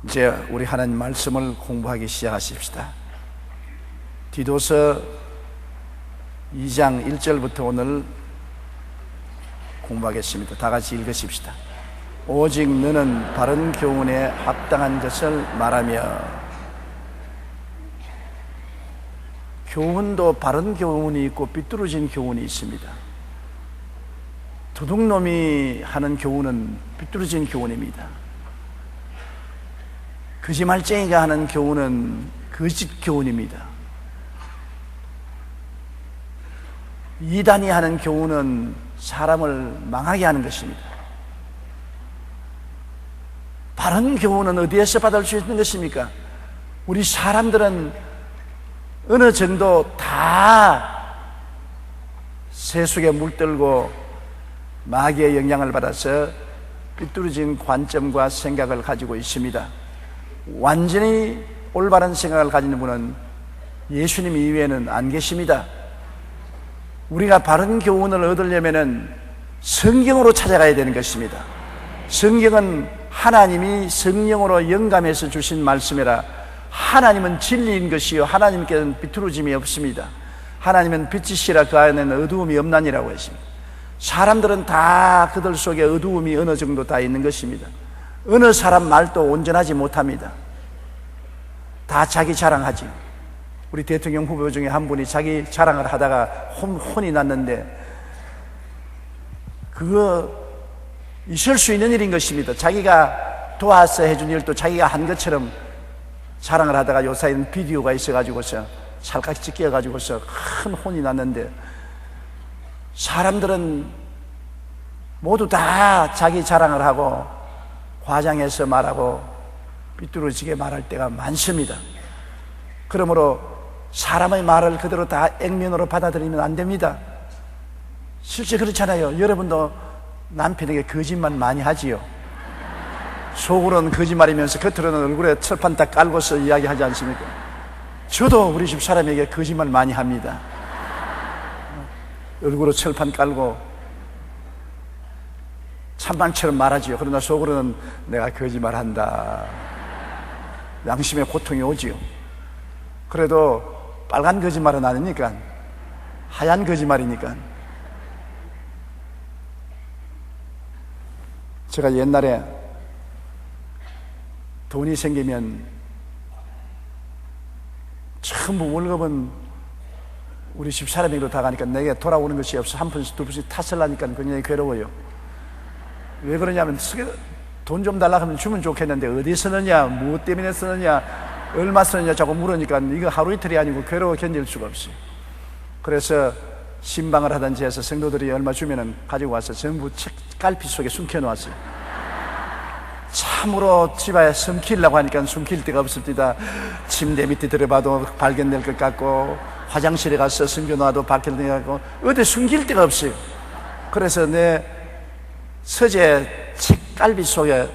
이제 우리 하나님 말씀을 공부하기 시작하십시다. 디도서 2장 1절부터 오늘 공부하겠습니다. 다 같이 읽으십시다. 오직 너는 바른 교훈에 합당한 것을 말하며. 교훈도 바른 교훈이 있고 삐뚤어진 교훈이 있습니다. 도둑놈이 하는 교훈은 삐뚤어진 교훈입니다. 거짓말쟁이가 하는 교훈은 거짓 교훈입니다. 이단이 하는 교훈은 사람을 망하게 하는 것입니다. 바른 교훈은 어디에서 받을 수 있는 것입니까? 우리 사람들은 어느 정도 다 세속에 물들고 마귀의 영향을 받아서 삐뚤어진 관점과 생각을 가지고 있습니다. 완전히 올바른 생각을 가지는 분은 예수님 이외에는 안 계십니다. 우리가 바른 교훈을 얻으려면 성경으로 찾아가야 되는 것입니다. 성경은 하나님이 성령으로 영감해서 주신 말씀이라 하나님은 진리인 것이요 하나님께는 비뚤어짐이 없습니다. 하나님은 빛이시라 그 안에는 어두움이 없나니라고 했습니다. 사람들은 다 그들 속에 어두움이 어느 정도 다 있는 것입니다. 어느 사람 말도 온전하지 못합니다. 다 자기 자랑하지. 우리 대통령 후보 중에 한 분이 자기 자랑을 하다가 혼이 났는데, 그거 있을 수 있는 일인 것입니다. 자기가 도와서 해준 일도 자기가 한 것처럼 자랑을 하다가 요사이는 비디오가 있어가지고서 찰칵 찍혀가지고서 큰 혼이 났는데, 사람들은 모두 다 자기 자랑을 하고 과장해서 말하고 삐뚤어지게 말할 때가 많습니다. 그러므로 사람의 말을 그대로 다 액면으로 받아들이면 안 됩니다. 실제 그렇잖아요. 여러분도 남편에게 거짓말 많이 하지요. 속으로는 거짓말이면서 겉으로는 얼굴에 철판 딱 깔고서 이야기하지 않습니까? 저도 우리 집 사람에게 거짓말 많이 합니다. 얼굴로 철판 깔고 찬반처럼 말하지요. 그러나 속으로는 내가 거짓말한다. 양심의 고통이 오지요. 그래도 빨간 거짓말은 아니니까, 하얀 거짓말이니까. 제가 옛날에 돈이 생기면 전부 월급은 우리 집 사람에게로 다 가니까 내게 돌아오는 것이 없어. 한 푼씩 두 푼씩 탔을라니까 굉장히 괴로워요. 왜 그러냐면 돈 좀 달라고 하면 주면 좋겠는데 어디 쓰느냐, 무엇 때문에 쓰느냐, 얼마 쓰느냐 자꾸 물으니까 이거 하루 이틀이 아니고 괴로워 견딜 수가 없어요. 그래서 신방을 하든지 해서 성도들이 얼마 주면은 가지고 와서 전부 책갈피 속에 숨겨놓았어요. 참으로 집에 숨기려고 하니까 숨길 데가 없을 때다. 침대 밑에 들어봐도 발견될 것 같고, 화장실에 가서 숨겨놔도 발견될 것 같고, 어디 숨길 데가 없어요. 그래서 내 서재 책갈피 속에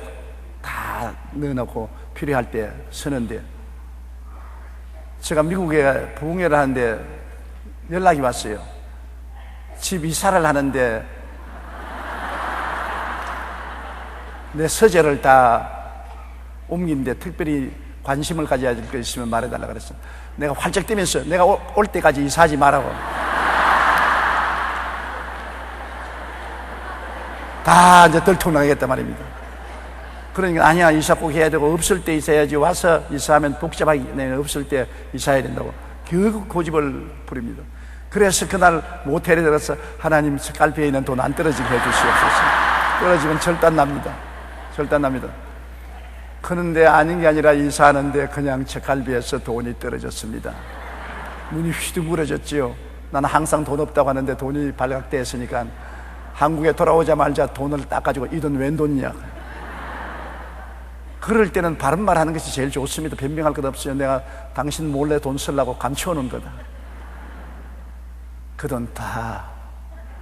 다 넣어놓고 필요할 때 쓰는데, 제가 미국에 부흥회를 하는데 연락이 왔어요. 집 이사를 하는데 내 서재를 다 옮기는데 특별히 관심을 가져야 될 것 있으면 말해달라 그랬어. 내가 활짝 뛰면서 내가 올 때까지 이사하지 말라고. 다 이제 들통나겠단 말입니다. 그러니까 아니야, 이사 꼭 해야 되고, 없을 때 이사해야지, 와서 이사하면 복잡하기 때문에 없을 때 이사해야 된다고 결국 고집을 부립니다. 그래서 그날 모텔에 들어서 하나님 책갈피에 있는 돈 안 떨어지게 해주시옵소서. 떨어지면 절단납니다. 절단납니다. 그런데 아닌 게 아니라 이사하는데 그냥 책갈피에서 돈이 떨어졌습니다. 눈이 휘둥그레졌지요. 나는 항상 돈 없다고 하는데 돈이 발각됐으니까 한국에 돌아오자마자 돈을 딱 가지고 이 돈 웬 돈이냐. 그럴 때는 바른 말 하는 것이 제일 좋습니다. 변명할 것 없어요. 내가 당신 몰래 돈 쓰려고 감춰놓은 거다. 그 돈 다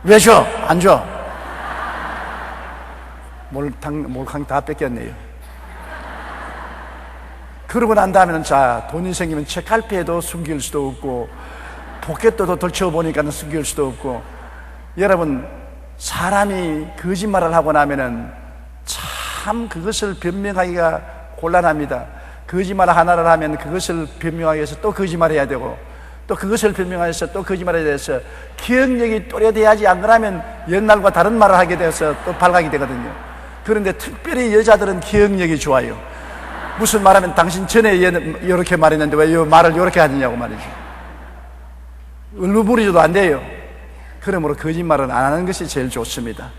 왜 줘? 안 줘? 몰캉 다 뺏겼네요. 그러고 난 다음에는 자, 돈이 생기면 책갈피에도 숨길 수도 없고, 포켓도 덜쳐보니까 숨길 수도 없고. 여러분, 사람이 거짓말을 하고 나면은 참 그것을 변명하기가 곤란합니다. 거짓말 하나를 하면 그것을 변명하기 위해서 또 거짓말해야 되고, 또 그것을 변명해서 또 거짓말해야 돼서 기억력이 또래돼야지, 안 그러면 옛날과 다른 말을 하게 돼서 또 발각이 되거든요. 그런데 특별히 여자들은 기억력이 좋아요. 무슨 말하면 당신 전에 이렇게 말했는데 왜 이 말을 이렇게 하느냐고 말이죠. 얼루무리도 안 돼요. 그러므로 거짓말은 안 하는 것이 제일 좋습니다.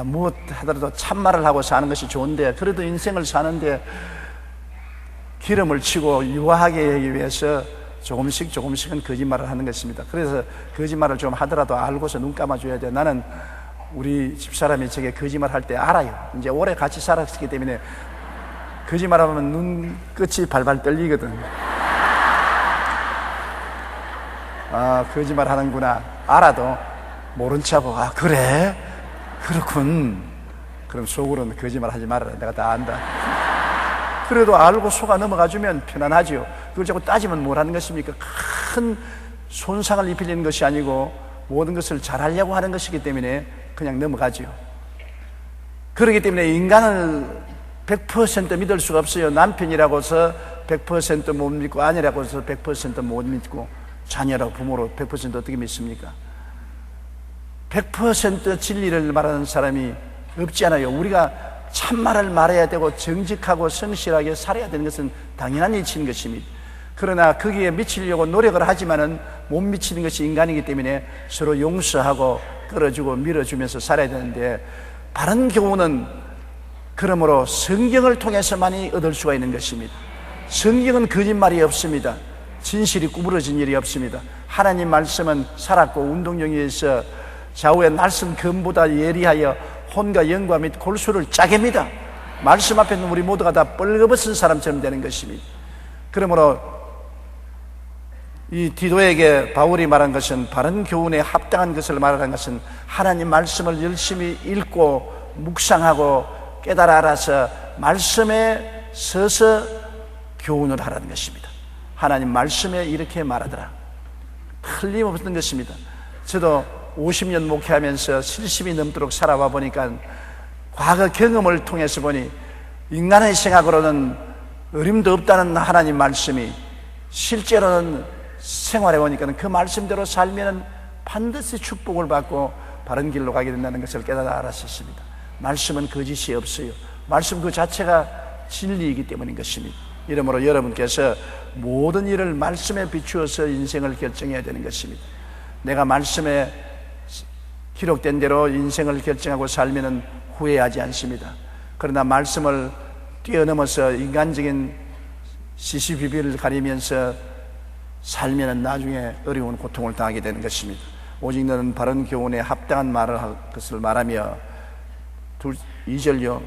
무엇 하더라도 참말을 하고 사는 것이 좋은데, 그래도 인생을 사는데 기름을 치고 유하게 하기 위해서 조금씩은 거짓말을 하는 것입니다. 그래서 거짓말을 좀 하더라도 알고서 눈 감아줘야 돼요. 나는 우리 집사람이 저게 거짓말 할 때 알아요. 이제 오래 같이 살았기 때문에 거짓말하면 눈끝이 발발 떨리거든. 거짓말 하는구나. 알아도 모른 척하고, 그래? 그렇군. 그럼 속으로는 거짓말 하지 말아라. 내가 다 안다. 그래도 알고 속아 넘어가주면 편안하죠. 그걸 자꾸 따지면 뭘 하는 것입니까? 큰 손상을 입히려는 것이 아니고 모든 것을 잘하려고 하는 것이기 때문에 그냥 넘어가죠. 그렇기 때문에 인간을 100% 믿을 수가 없어요. 남편이라고 해서 100% 못 믿고, 아내라고 해서 100% 못 믿고, 자녀라고 부모로 100% 어떻게 믿습니까? 100% 진리를 말하는 사람이 없지 않아요. 우리가 참말을 말해야 되고 정직하고 성실하게 살아야 되는 것은 당연한 이치인 것입니다. 그러나 거기에 미치려고 노력을 하지만은 못 미치는 것이 인간이기 때문에 서로 용서하고 끌어주고 밀어주면서 살아야 되는데, 바른 교훈은 그러므로 성경을 통해서만이 얻을 수가 있는 것입니다. 성경은 거짓말이 없습니다. 진실이 구부러진 일이 없습니다. 하나님 말씀은 살았고 운동력에서 좌우의 날선 검보다 예리하여 혼과 영과 및 골수를 짜게 합니다. 말씀 앞에 있는 우리 모두가 다 뻘거벗은 사람처럼 되는 것입니다. 그러므로 이 디도에게 바울이 말한 것은, 바른 교훈에 합당한 것을 말하는 것은 하나님 말씀을 열심히 읽고 묵상하고 깨달아 알아서 말씀에 서서 교훈을 하라는 것입니다. 하나님 말씀에 이렇게 말하더라. 틀림없는 것입니다. 저도 50년 목회하면서 70이 넘도록 살아와 보니까 과거 경험을 통해서 보니 인간의 생각으로는 어림도 없다는 하나님 말씀이 실제로는 생활해 보니까 그 말씀대로 살면 반드시 축복을 받고 바른 길로 가게 된다는 것을 깨달아 알았었습니다. 말씀은 거짓이 없어요. 말씀 그 자체가 진리이기 때문인 것입니다. 이러므로 여러분께서 모든 일을 말씀에 비추어서 인생을 결정해야 되는 것입니다. 내가 말씀에 기록된 대로 인생을 결정하고 살면 후회하지 않습니다. 그러나 말씀을 뛰어넘어서 인간적인 시시비비를 가리면서 살면 나중에 어려운 고통을 당하게 되는 것입니다. 오직 너는 바른 교훈에 합당한 말을 할 것을 말하며, 2절요,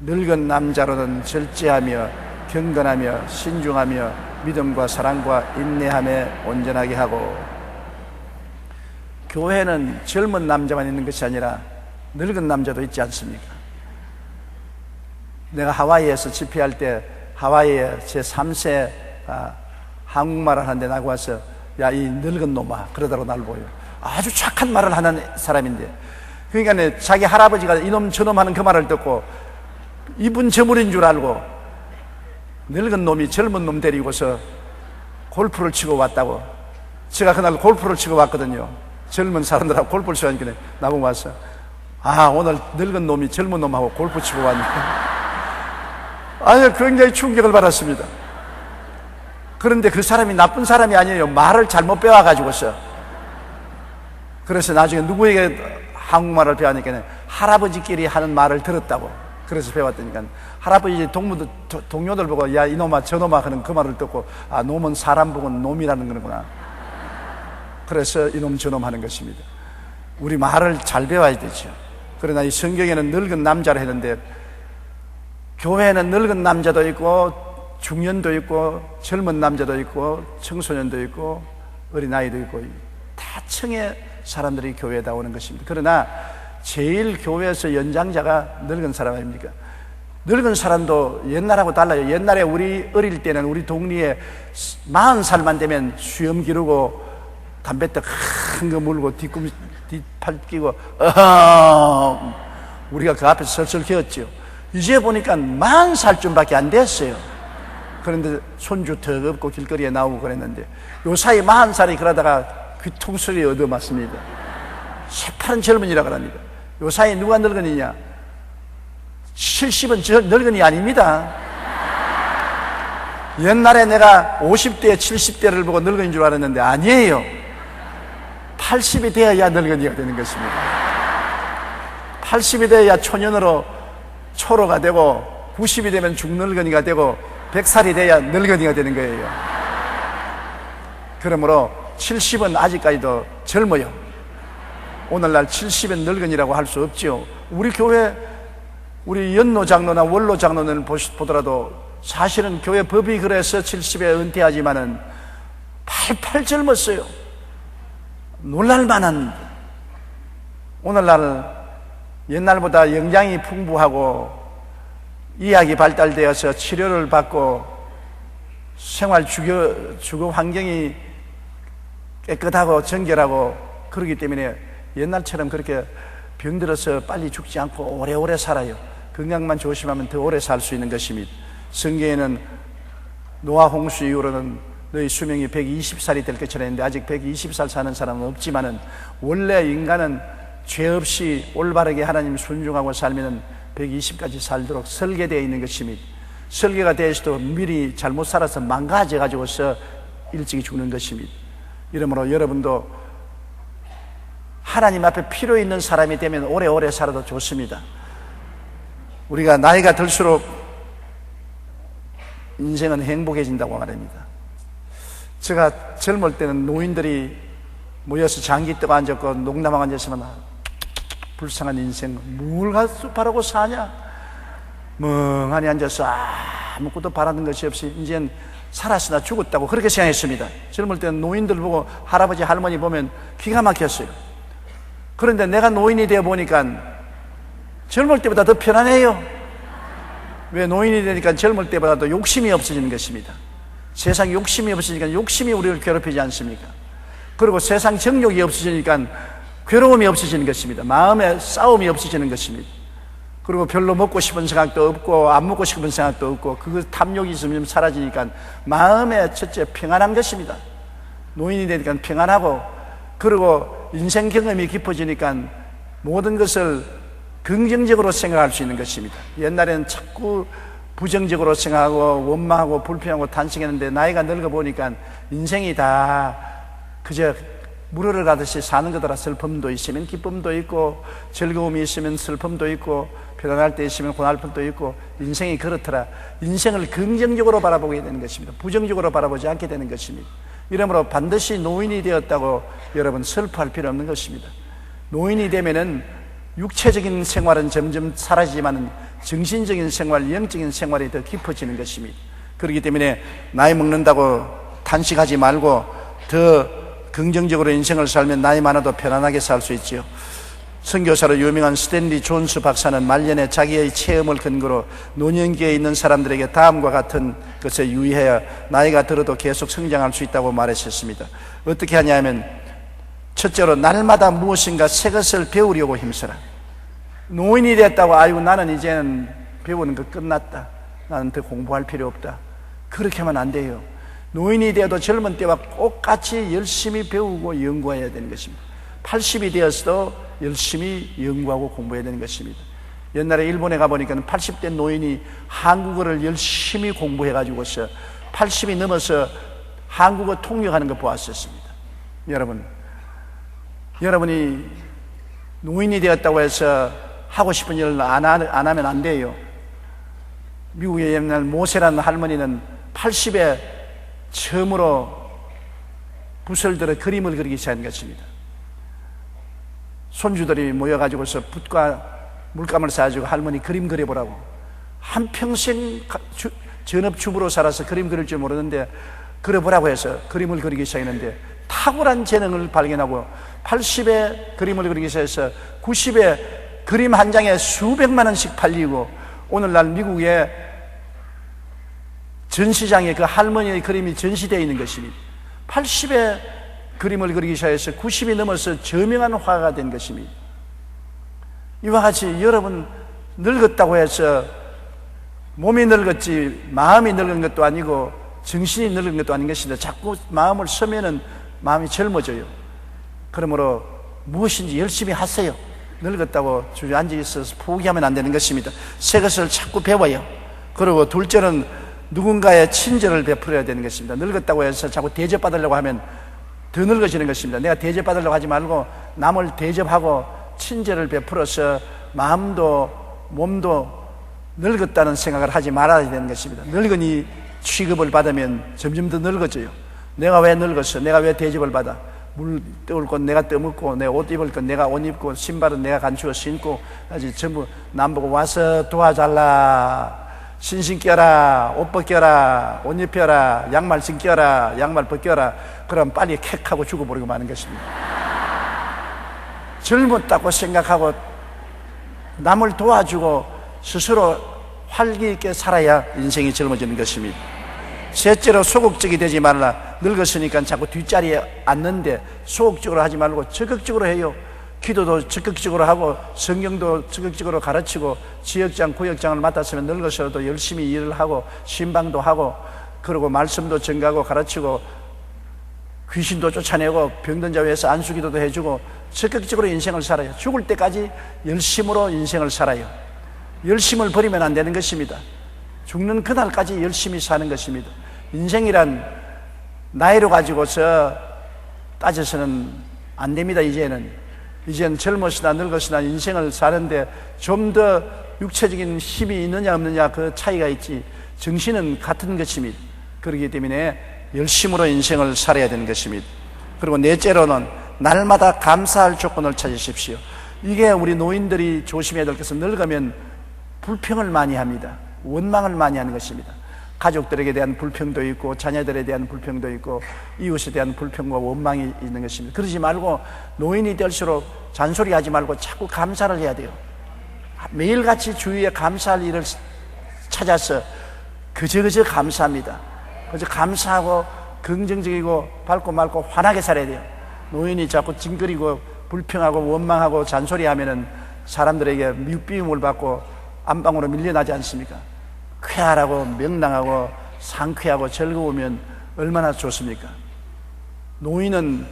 늙은 남자로는 절제하며 경건하며 신중하며 믿음과 사랑과 인내함에 온전하게 하고. 교회는 젊은 남자만 있는 것이 아니라 늙은 남자도 있지 않습니까? 내가 하와이에서 집회할 때 하와이에 제 3세 한국말을 하는데 나고 와서, 야, 이 늙은 놈아, 그러다가 날 보여. 아주 착한 말을 하는 사람인데, 그러니까 자기 할아버지가 이놈 저놈 하는 그 말을 듣고 이분 저물인 줄 알고 늙은 놈이 젊은 놈 데리고서 골프를 치고 왔다고. 제가 그날 골프를 치고 왔거든요. 젊은 사람들하고 골프를 치고 나보고 왔어. 오늘 늙은 놈이 젊은 놈하고 골프 치고 왔네. 아니, 굉장히 충격을 받았습니다. 그런데 그 사람이 나쁜 사람이 아니에요. 말을 잘못 배워가지고서. 그래서 나중에 누구에게 한국말을 배우니까 할아버지끼리 하는 말을 들었다고. 그래서 배웠다니까 할아버지 동료들 보고, 야, 이놈아 저놈아 하는 그 말을 듣고, 놈은 사람 보고 놈이라는 거구나. 그래서 이놈 저놈 하는 것입니다. 우리 말을 잘 배워야 되죠. 그러나 이 성경에는 늙은 남자를 했는데, 교회는 늙은 남자도 있고 중년도 있고 젊은 남자도 있고 청소년도 있고 어린아이도 있고 다 층의 사람들이 교회에 다 오는 것입니다. 그러나 제일 교회에서 연장자가 늙은 사람 아닙니까? 늙은 사람도 옛날하고 달라요. 옛날에 우리 어릴 때는 우리 동리에 40살만 되면 수염 기르고 담뱃대 큰 거 물고 뒷팔 끼고 우리가 그 앞에서 설설 기었죠. 이제 보니까 40살쯤밖에 안 됐어요. 그런데 손주 턱 없고 길거리에 나오고 그랬는데 요 사이 40살이 그러다가 귀퉁소리 얻어맞습니다. 새파란 젊은이라고 합니다. 요 사이 누가 늙은이냐? 70은 늙은이 아닙니다. 옛날에 내가 50대 70대를 보고 늙은인 줄 알았는데 아니에요. 80이 되어야 늙은이가 되는 것입니다. 80이 되어야 초년으로 초로가 되고 90이 되면 중늙은이가 되고 100살이 돼야 늙은이가 되는 거예요. 그러므로 70은 아직까지도 젊어요. 오늘날 70은 늙은이라고 할 수 없죠. 우리 교회 우리 연로 장로나 원로 장로는 보더라도 사실은 교회 법이 그래서 70에 은퇴하지만은 팔팔 젊었어요. 놀랄만한. 오늘날은 옛날보다 영양이 풍부하고 의학이 발달되어서 치료를 받고 생활 주거 환경이 깨끗하고 정결하고 그렇기 때문에 옛날처럼 그렇게 병들어서 빨리 죽지 않고 오래오래 살아요. 건강만 조심하면 더 오래 살 수 있는 것입니다. 성경에는 노아 홍수 이후로는 너희 수명이 120살이 될 것처럼 했는데 아직 120살 사는 사람은 없지만은 원래 인간은 죄 없이 올바르게 하나님 순종하고 살면은 120까지 살도록 설계되어 있는 것입니다. 설계가 되어 있어도 미리 잘못 살아서 망가져 가지고서 일찍이 죽는 것입니다. 이러므로 여러분도 하나님 앞에 필요 있는 사람이 되면 오래오래 살아도 좋습니다. 우리가 나이가 들수록 인생은 행복해진다고 말합니다. 제가 젊을 때는 노인들이 모여서 장기 떠가 앉았고 농담하고 앉았으면 불쌍한 인생 뭘 가서 바라고 사냐, 멍하니 앉아서 아무것도 바라는 것이 없이 이젠 살았으나 죽었다고 그렇게 생각했습니다. 젊을 때는 노인들 보고 할아버지 할머니 보면 기가 막혔어요. 그런데 내가 노인이 되어 보니까 젊을 때보다 더 편안해요. 왜? 노인이 되니까 젊을 때보다 더 욕심이 없어지는 것입니다. 세상 욕심이 없어지니까 욕심이 우리를 괴롭히지 않습니까? 그리고 세상 정욕이 없어지니까 괴로움이 없어지는 것입니다. 마음에 싸움이 없어지는 것입니다. 그리고 별로 먹고 싶은 생각도 없고 안 먹고 싶은 생각도 없고 그 탐욕이 있으면 사라지니까 마음에 첫째 평안한 것입니다. 노인이 되니까 평안하고, 그리고 인생 경험이 깊어지니까 모든 것을 긍정적으로 생각할 수 있는 것입니다. 옛날에는 자꾸 부정적으로 생각하고 원망하고 불평하고 탄식했는데 나이가 늙어 보니까 인생이 다 그저 물을 가듯이 사는 거더라. 슬픔도 있으면 기쁨도 있고, 즐거움이 있으면 슬픔도 있고, 편안할 때 있으면 고날픔도 있고, 인생이 그렇더라. 인생을 긍정적으로 바라보게 되는 것입니다. 부정적으로 바라보지 않게 되는 것입니다. 이러므로 반드시 노인이 되었다고 여러분 슬퍼할 필요 없는 것입니다. 노인이 되면은 육체적인 생활은 점점 사라지지만 정신적인 생활, 영적인 생활이 더 깊어지는 것입니다. 그렇기 때문에 나이 먹는다고 탄식하지 말고 더 긍정적으로 인생을 살면 나이 많아도 편안하게 살 수 있지요. 선교사로 유명한 스탠리 존스 박사는 말년에 자기의 체험을 근거로 노년기에 있는 사람들에게 다음과 같은 것에 유의해야 나이가 들어도 계속 성장할 수 있다고 말했었습니다. 어떻게 하냐면, 첫째로 날마다 무엇인가 새 것을 배우려고 힘써라. 노인이 됐다고 아이고 나는 이제는 배우는 거 끝났다, 나는 더 공부할 필요 없다, 그렇게 하면 안 돼요. 노인이 되어도 젊은 때와 똑같이 열심히 배우고 연구해야 되는 것입니다. 80이 되었어도 열심히 연구하고 공부해야 되는 것입니다. 옛날에 일본에 가보니까 80대 노인이 한국어를 열심히 공부해가지고서 80이 넘어서 한국어 통역하는 거 보았었습니다. 여러분이 노인이 되었다고 해서 하고 싶은 일을 안 하면 안 돼요. 미국의 옛날 모세라는 할머니는 80에 처음으로 붓을 들어 그림을 그리기 시작한 것입니다. 손주들이 모여가지고서 붓과 물감을 사가지고 할머니 그림 그려보라고. 한평생 전업주부로 살아서 그림 그릴 줄 모르는데 그려보라고 해서 그림을 그리기 시작했는데 탁월한 재능을 발견하고 80에 그림을 그리기 시작해서 90에 그림 한 장에 수백만 원씩 팔리고, 오늘날 미국의 전시장에 그 할머니의 그림이 전시되어 있는 것입니다. 80에 그림을 그리기 시작해서 90이 넘어서 저명한 화가가 된 것입니다. 이와 같이 여러분 늙었다고 해서 몸이 늙었지 마음이 늙은 것도 아니고 정신이 늙은 것도 아닌 것인데 자꾸 마음을 쓰면은 마음이 젊어져요. 그러므로 무엇인지 열심히 하세요. 늙었다고 주저 앉아있어서 포기하면 안 되는 것입니다. 새 것을 자꾸 배워요. 그리고 둘째는 누군가의 친절을 베풀어야 되는 것입니다. 늙었다고 해서 자꾸 대접받으려고 하면 더 늙어지는 것입니다. 내가 대접받으려고 하지 말고 남을 대접하고 친절을 베풀어서 마음도 몸도 늙었다는 생각을 하지 말아야 되는 것입니다. 늙은이 취급을 받으면 점점 더 늙어져요. 내가 왜 늙었어? 내가 왜 대접을 받아? 물 떠올 건 내가 떠먹고, 내가 옷 입을 건 내가 옷 입고, 신발은 내가 간추어 신고, 아직 전부 남보고 와서 도와달라. 신신 껴라, 옷 벗겨라, 옷 입혀라, 양말 신겨라, 양말 벗겨라. 그럼 빨리 캑하고 죽어버리고 마는 것입니다. 젊었다고 생각하고 남을 도와주고 스스로 활기 있게 살아야 인생이 젊어지는 것입니다. 셋째로 소극적이 되지 말라. 늙었으니까 자꾸 뒷자리에 앉는데 소극적으로 하지 말고 적극적으로 해요. 기도도 적극적으로 하고 성경도 적극적으로 가르치고 지역장, 구역장을 맡았으면 늙어서도 열심히 일을 하고 신방도 하고 그리고 말씀도 전가하고 가르치고 귀신도 쫓아내고 병든 자 위해서 안수기도도 해주고 적극적으로 인생을 살아요. 죽을 때까지 열심으로 인생을 살아요. 열심을 버리면 안 되는 것입니다. 죽는 그날까지 열심히 사는 것입니다. 인생이란 나이로 가지고서 따져서는 안 됩니다. 이제는 젊었으나 늙었으나 인생을 사는데 좀 더 육체적인 힘이 있느냐 없느냐 그 차이가 있지 정신은 같은 것입니다. 그렇기 때문에 열심으로 인생을 살아야 되는 것입니다. 그리고 넷째로는 날마다 감사할 조건을 찾으십시오. 이게 우리 노인들이 조심해야 될 것은 늙으면 불평을 많이 합니다. 원망을 많이 하는 것입니다. 가족들에게 대한 불평도 있고 자녀들에 대한 불평도 있고 이웃에 대한 불평과 원망이 있는 것입니다. 그러지 말고 노인이 될수록 잔소리하지 말고 자꾸 감사를 해야 돼요. 매일같이 주위에 감사할 일을 찾아서 그저 감사합니다. 그저 감사하고 긍정적이고 밝고 맑고 환하게 살아야 돼요. 노인이 자꾸 찡그리고 불평하고 원망하고 잔소리하면은 사람들에게 밉비움을 받고 안방으로 밀려나지 않습니까? 쾌활하고 명랑하고 상쾌하고 즐거우면 얼마나 좋습니까? 노인은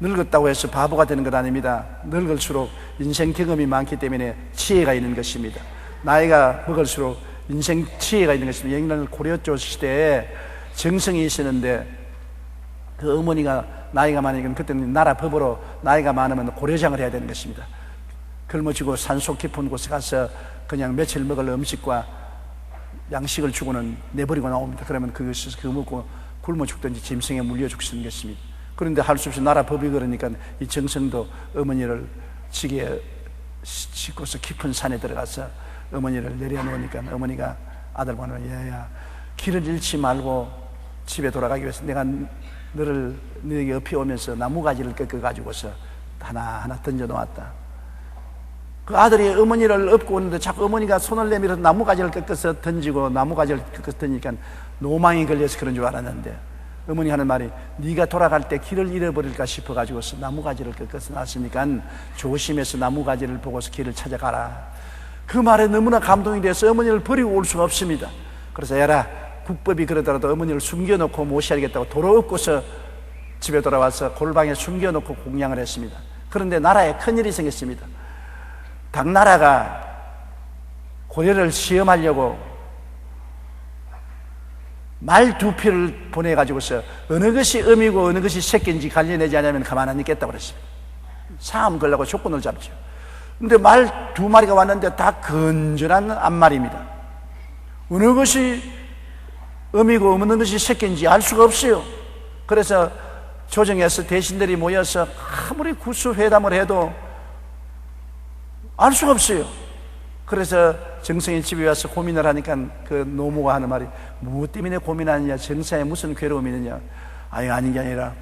늙었다고 해서 바보가 되는 것 아닙니다. 늙을수록 인생 경험이 많기 때문에 지혜가 있는 것입니다. 나이가 먹을수록 인생 지혜가 있는 것입니다. 옛날 고려조 시대에 정성이 있었는데 그 어머니가 나이가 많으니까 그때는 나라 법으로 나이가 많으면 고려장을 해야 되는 것입니다. 굶어지고 산속 깊은 곳에 가서 그냥 며칠 먹을 음식과 양식을 주고는 내버리고 나옵니다. 그러면 그것을 먹고 굶어 죽든지 짐승에 물려 죽는 것입니다. 그런데 할 수 없이 나라 법이 그러니까 이 정성도 어머니를 지게 싣고서 깊은 산에 들어가서 어머니를 내려놓으니까 어머니가 아들과 야야 길을 잃지 말고 집에 돌아가기 위해서 내가 너에게 옆에 오면서 나무가지를 꺾어가지고서 하나하나 던져놓았다. 그 아들이 어머니를 업고 오는데 자꾸 어머니가 손을 내밀어서 나무가지를 꺾어서 던지고 나무가지를 꺾어서 던지니까 노망이 걸려서 그런 줄 알았는데 어머니 하는 말이 네가 돌아갈 때 길을 잃어버릴까 싶어가지고서 나무가지를 꺾어서 놨으니까 조심해서 나무가지를 보고서 길을 찾아가라. 그 말에 너무나 감동이 돼서 어머니를 버리고 올 수가 없습니다. 그래서 야라 국법이 그러더라도 어머니를 숨겨놓고 모시하겠다고 도로 엎고서 집에 돌아와서 골방에 숨겨놓고 공양을 했습니다. 그런데 나라에 큰일이 생겼습니다. 당나라가 고려를 시험하려고 말 2피를 보내가지고서 어느 것이 음이고 어느 것이 새끼인지 관련내지 않으면 가만 안 있겠다고 그랬습니다. 상함 걸려고 조건을 잡죠. 근데 말 2마리가 왔는데 다 건전한 암말입니다. 어느 것이 음이고 어느 것이 새끼인지 알 수가 없어요. 그래서 조정에서 대신들이 모여서 아무리 구수회담을 해도 알 수가 없어요. 그래서 정성이 집에 와서 고민을 하니까 그 노모가 하는 말이 무엇 때문에 고민하느냐, 정사에 무슨 괴로움이 있느냐. 아닌 게 아니라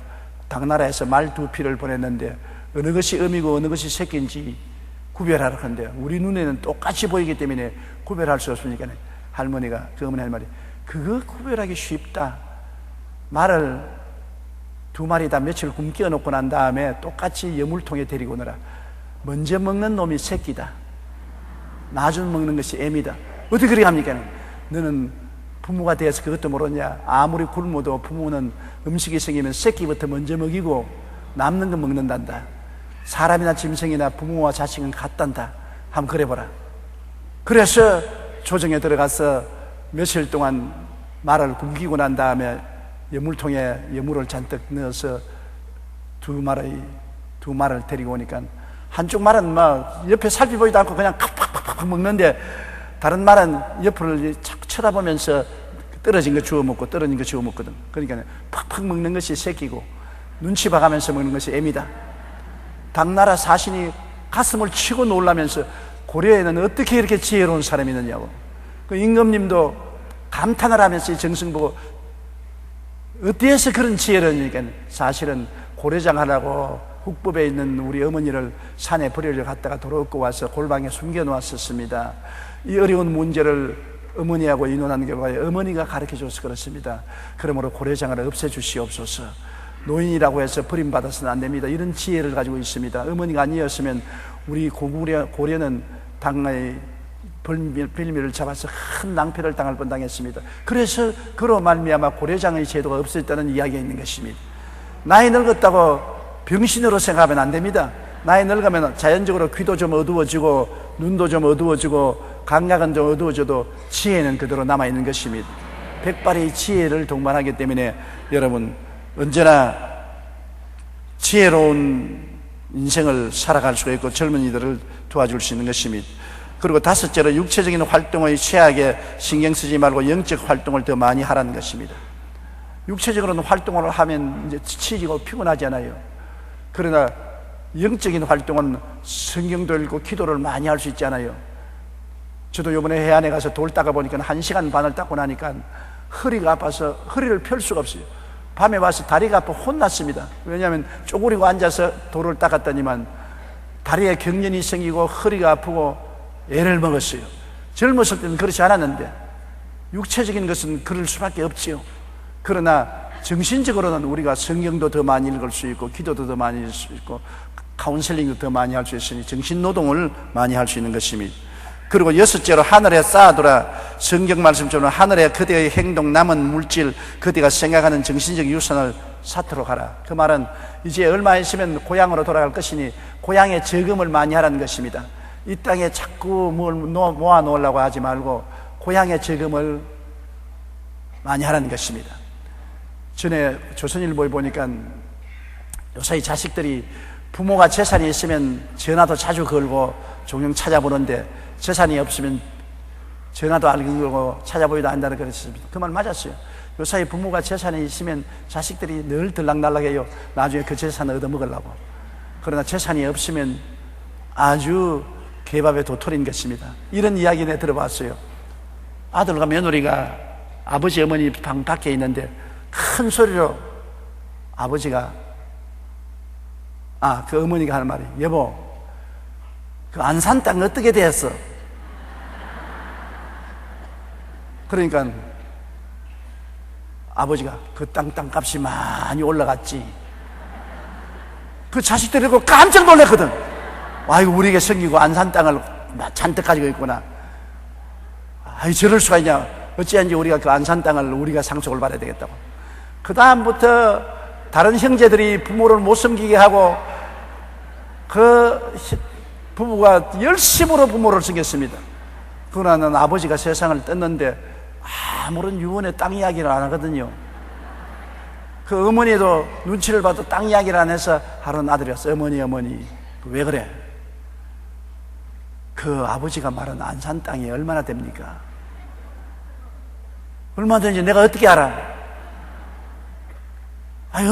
당나라에서 말 2피를 보냈는데 어느 것이 음이고 어느 것이 새끼인지 구별하라 하는데 우리 눈에는 똑같이 보이기 때문에 구별할 수 없으니까 할머니가 그 어머니 할 말이 그거 구별하기 쉽다. 말을 2마리 다 며칠 굶겨 놓고 난 다음에 똑같이 여물통에 데리고 오너라. 먼저 먹는 놈이 새끼다. 나중 먹는 것이 애미다. 어떻게 그렇게 합니까? 너는 부모가 되어서 그것도 모르냐? 아무리 굶어도 부모는 음식이 생기면 새끼부터 먼저 먹이고 남는 거 먹는단다. 사람이나 짐승이나 부모와 자식은 같단다. 한번 그래보라. 그래서 조정에 들어가서 며칠 동안 말을 굶기고 난 다음에 여물통에 여물을 잔뜩 넣어서 두 말을 데리고 오니까 한쪽 말은 막 옆에 살펴보지도 않고 그냥 팍팍팍팍 먹는데 다른 말은 옆을 자꾸 쳐다보면서 떨어진 거 주워 먹고 떨어진 거 주워 먹거든. 그러니까 팍팍 먹는 것이 새끼고 눈치 봐가면서 먹는 것이 애미다. 당나라 사신이 가슴을 치고 놀라면서 고려에는 어떻게 이렇게 지혜로운 사람이 있느냐고. 그 임금님도 감탄을 하면서 이 정승 보고 어디에서 그런 지혜를 하니까 사실은 고려장 하라고 국법에 있는 우리 어머니를 산에 버리려 갔다가 돌아오고 와서 골방에 숨겨놓았었습니다. 이 어려운 문제를 어머니하고 의논한 결과에 어머니가 가르쳐줘서 그렇습니다. 그러므로 고려장을 없애주시옵소서. 노인이라고 해서 버림받아서는 안 됩니다. 이런 지혜를 가지고 있습니다. 어머니가 아니었으면 우리 고려는 당의 빌미를 잡아서 큰 낭패를 당할 뻔당했습니다. 그래서 그로 말미암아 고려장의 제도가 없어졌다는 이야기가 있는 것입니다. 나이 늙었다고 병신으로 생각하면 안 됩니다. 나이 늙으면 자연적으로 귀도 좀 어두워지고 눈도 좀 어두워지고 감각은 좀 어두워져도 지혜는 그대로 남아있는 것입니다. 백발의 지혜를 동반하기 때문에 여러분 언제나 지혜로운 인생을 살아갈 수가 있고 젊은이들을 도와줄 수 있는 것입니다. 그리고 다섯째로 육체적인 활동의 최악에 신경 쓰지 말고 영적 활동을 더 많이 하라는 것입니다. 육체적으로는 활동을 하면 이제 지치고 피곤하잖아요. 그러나 영적인 활동은 성경도 읽고 기도를 많이 할 수 있잖아요. 저도 이번에 해안에 가서 돌 닦아 보니까 1시간 반을 닦고 나니까 허리가 아파서 허리를 펼 수가 없어요. 밤에 와서 다리가 아파 혼났습니다. 왜냐하면 쪼그리고 앉아서 돌을 닦았더니만 다리에 경련이 생기고 허리가 아프고 애를 먹었어요. 젊었을 때는 그렇지 않았는데 육체적인 것은 그럴 수밖에 없지요. 그러나 정신적으로는 우리가 성경도 더 많이 읽을 수 있고 기도도 더 많이 읽을 수 있고 카운셀링도 더 많이 할 수 있으니 정신노동을 많이 할 수 있는 것입니다. 그리고 여섯째로 하늘에 쌓아두라. 성경 말씀처럼 하늘에 그대의 행동, 남은 물질, 그대가 생각하는 정신적 유산을 쌓도록 하라. 그 말은 이제 얼마 있으면 고향으로 돌아갈 것이니 고향에 저금을 많이 하라는 것입니다. 이 땅에 자꾸 뭘 모아 놓으려고 하지 말고 고향에 저금을 많이 하라는 것입니다. 전에 조선일보에 보니까 요사이 자식들이 부모가 재산이 있으면 전화도 자주 걸고 종종 찾아보는데 재산이 없으면 전화도 안 걸고 찾아보지도 않는다고 그랬습니다. 그 말 맞았어요. 요사이 부모가 재산이 있으면 자식들이 늘 들락날락해요. 나중에 그 재산을 얻어먹으려고. 그러나 재산이 없으면 아주 개밥에 도토리인 것입니다. 이런 이야기 내가 들어봤어요. 아들과 며느리가 아버지 어머니 방 밖에 있는데 큰 소리로 아버지가 그 어머니가 하는 말이 여보 그 안산 땅 어떻게 됐어? 그러니까 아버지가 그 땅값이 많이 올라갔지. 그 자식들이 그 깜짝 놀랐거든. 아이고 우리에게 생기고 안산 땅을 잔뜩 가지고 있구나. 아이 저럴 수가 있냐. 어찌한지 우리가 그 안산 땅을 우리가 상속을 받아야 되겠다고. 그 다음부터 다른 형제들이 부모를 못 섬기게 하고 그 부부가 열심으로 부모를 섬겼습니다. 그러나는 아버지가 세상을 떴는데 아무런 유언의 땅 이야기를 안 하거든요. 그 어머니도 눈치를 봐도 땅 이야기를 안 해서 하루는 아들이 왔어. 어머니 왜 그래? 그 아버지가 말한 안산 땅이 얼마나 됩니까? 얼마나 되는지 내가 어떻게 알아?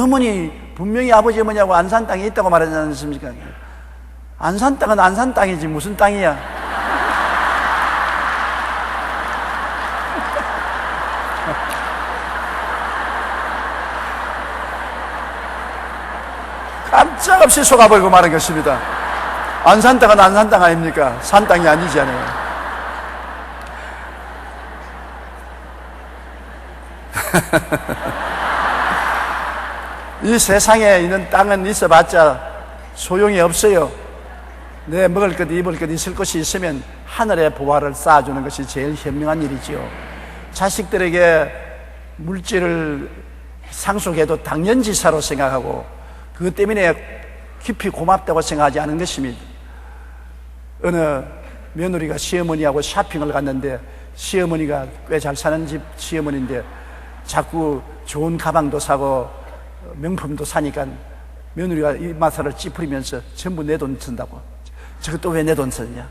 어머니 분명히 아버지 어머니하고 안산 땅이 있다고 말하지 않습니까? 안산 땅은 안산 땅이지 무슨 땅이야? 깜짝없이 속아버리고 말한 것입니다. 안산 땅은 안산 땅 아닙니까? 산 땅이 아니잖아요. 이 세상에 있는 땅은 있어봤자 소용이 없어요. 내 먹을 것, 입을 것, 있을 것이 있으면 하늘에 보화를 쌓아주는 것이 제일 현명한 일이지요. 자식들에게 물질을 상속해도 당연지사로 생각하고 그것 때문에 깊이 고맙다고 생각하지 않은 것입니다. 어느 며느리가 시어머니하고 쇼핑을 갔는데, 시어머니가 꽤 잘 사는 집 시어머니인데 자꾸 좋은 가방도 사고 명품도 사니까 며느리가 이마살을 찌푸리면서 전부 내 돈 쓴다고. 저것도 왜 내 돈 쓰냐?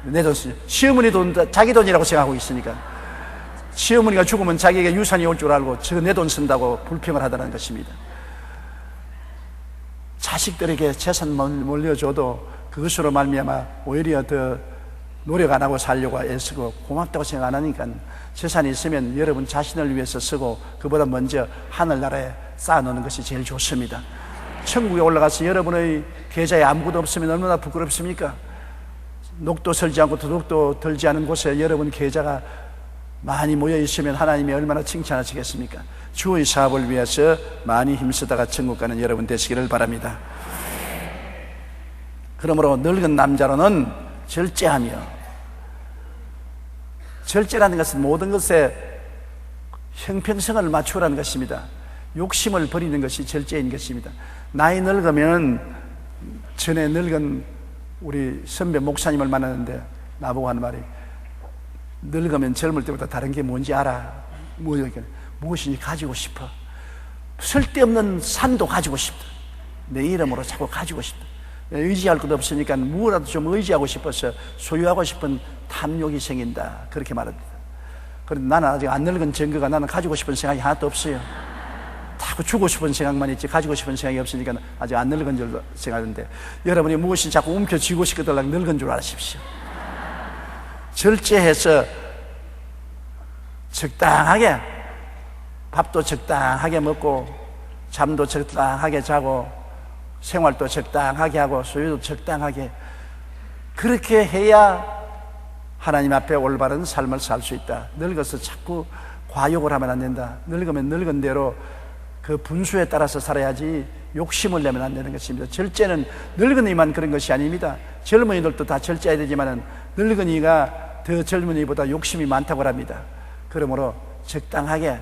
내 돈 쓰냐? 시어머니 돈, 자기 돈이라고 생각하고 있으니까. 시어머니가 죽으면 자기에게 유산이 올 줄 알고 저거 내 돈 쓴다고 불평을 하다는 것입니다. 자식들에게 재산 물려줘도 그것으로 말미암아 오히려 더 노력 안 하고 살려고 애쓰고 고맙다고 생각 안 하니까 재산이 있으면 여러분 자신을 위해서 쓰고 그보다 먼저 하늘나라에 쌓아놓는 것이 제일 좋습니다. 천국에 올라가서 여러분의 계좌에 아무것도 없으면 얼마나 부끄럽습니까? 녹도 설지 않고 도둑도 들지 않은 곳에 여러분 계좌가 많이 모여 있으면 하나님이 얼마나 칭찬하시겠습니까? 주의 사업을 위해서 많이 힘쓰다가 천국 가는 여러분 되시기를 바랍니다. 그러므로 늙은 남자로는 절제하며, 절제라는 것은 모든 것에 형평성을 맞추라는 것입니다. 욕심을 버리는 것이 절제인 것입니다. 나이 늙으면, 전에 늙은 우리 선배 목사님을 만났는데 나보고 하는 말이, 늙으면 젊을 때보다 다른 게 뭔지 알아. 무엇인지 가지고 싶어. 쓸데없는 산도 가지고 싶다. 내 이름으로 자꾸 가지고 싶다. 의지할 것도 없으니까 무엇라도 좀 의지하고 싶어서 소유하고 싶은 탐욕이 생긴다. 그렇게 말합니다. 그런데 나는 아직 안 늙은 증거가 나는 가지고 싶은 생각이 하나도 없어요. 자꾸 주고 싶은 생각만 있지 가지고 싶은 생각이 없으니까 아직 안 늙은 줄 생각하는데, 여러분이 무엇이 자꾸 움켜쥐고 싶거든 늙은 줄 아십시오. 절제해서 적당하게, 밥도 적당하게 먹고 잠도 적당하게 자고 생활도 적당하게 하고 소유도 적당하게, 그렇게 해야 하나님 앞에 올바른 삶을 살 수 있다. 늙어서 자꾸 과욕을 하면 안 된다. 늙으면 늙은 대로 그 분수에 따라서 살아야지 욕심을 내면 안 되는 것입니다. 절제는 늙은이만 그런 것이 아닙니다. 젊은이들도 다 절제해야 되지만 늙은이가 더 젊은이보다 욕심이 많다고 합니다. 그러므로 적당하게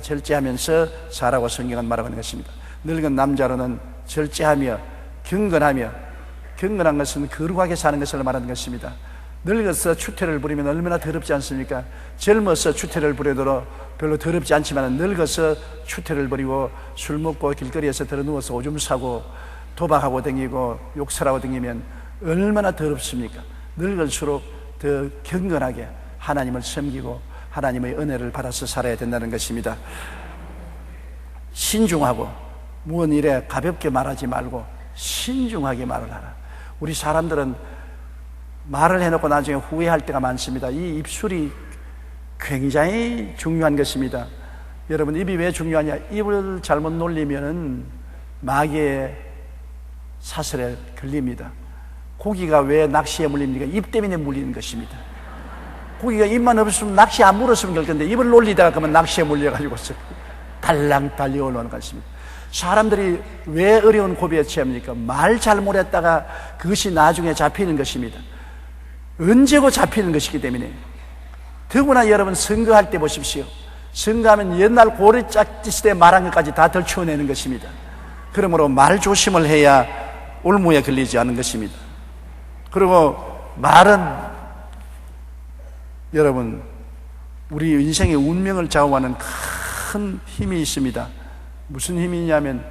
절제하면서 살라고 성경은 말하고 있는 것입니다. 늙은 남자로는 절제하며 경건하며, 경건한 것은 거룩하게 사는 것을 말하는 것입니다. 늙어서 추태를 부리면 얼마나 더럽지 않습니까? 젊어서 추태를 부려도 별로 더럽지 않지만 늙어서 추태를 부리고 술 먹고 길거리에서 들어누워서 오줌 싸고 도박하고 다니고 욕설하고 다니면 얼마나 더럽습니까? 늙을수록 더 경건하게 하나님을 섬기고 하나님의 은혜를 받아서 살아야 된다는 것입니다. 신중하고 무언 일에 가볍게 말하지 말고 신중하게 말을 하라. 우리 사람들은 말을 해놓고 나중에 후회할 때가 많습니다. 이 입술이 굉장히 중요한 것입니다. 여러분, 입이 왜 중요하냐? 입을 잘못 놀리면 마귀의 사슬에 걸립니다. 고기가 왜 낚시에 물립니까? 입 때문에 물리는 것입니다. 고기가 입만 없으면 낚시 안 물었으면 될 건데 입을 놀리다가 그러면 낚시에 물려가지고 달랑 달려오는 것입니다. 사람들이 왜 어려운 고비에 처합니까? 말 잘못했다가 그것이 나중에 잡히는 것입니다. 언제고 잡히는 것이기 때문에. 더구나 여러분, 선거할 때 보십시오. 선거하면 옛날 고려짝 시대에 말한 것까지 다 덜쳐내는 것입니다. 그러므로 말 조심을 해야 올무에 걸리지 않는 것입니다. 그리고 말은 여러분, 우리 인생의 운명을 좌우하는 큰 힘이 있습니다. 무슨 힘이 있냐면,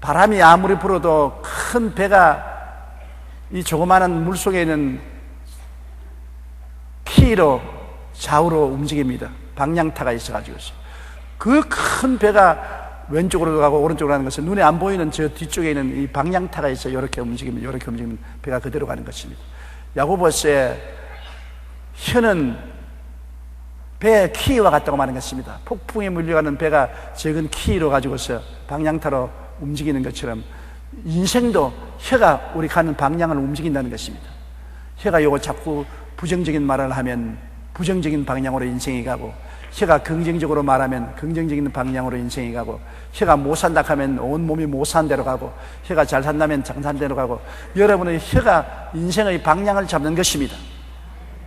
바람이 아무리 불어도 큰 배가 이 조그마한 물속에 있는 키로 좌우로 움직입니다. 방향타가 있어가지고 그 큰 배가 왼쪽으로 가고 오른쪽으로 가는 것은 눈에 안 보이는 저 뒤쪽에 있는 이 방향타가 있어요. 이렇게 움직이면 배가 그대로 가는 것입니다. 야고보서에 혀는 배의 키와 같다고 말하는 것입니다. 폭풍에 물려가는 배가 적은 키로 가지고서 방향타로 움직이는 것처럼 인생도 혀가 우리 가는 방향을 움직인다는 것입니다. 혀가 요거 자꾸 부정적인 말을 하면 부정적인 방향으로 인생이 가고, 혀가 긍정적으로 말하면 긍정적인 방향으로 인생이 가고, 혀가 못 산다 하면 온 몸이 못 산 대로 가고, 혀가 잘 산다면 잘 산 대로 가고, 여러분의 혀가 인생의 방향을 잡는 것입니다.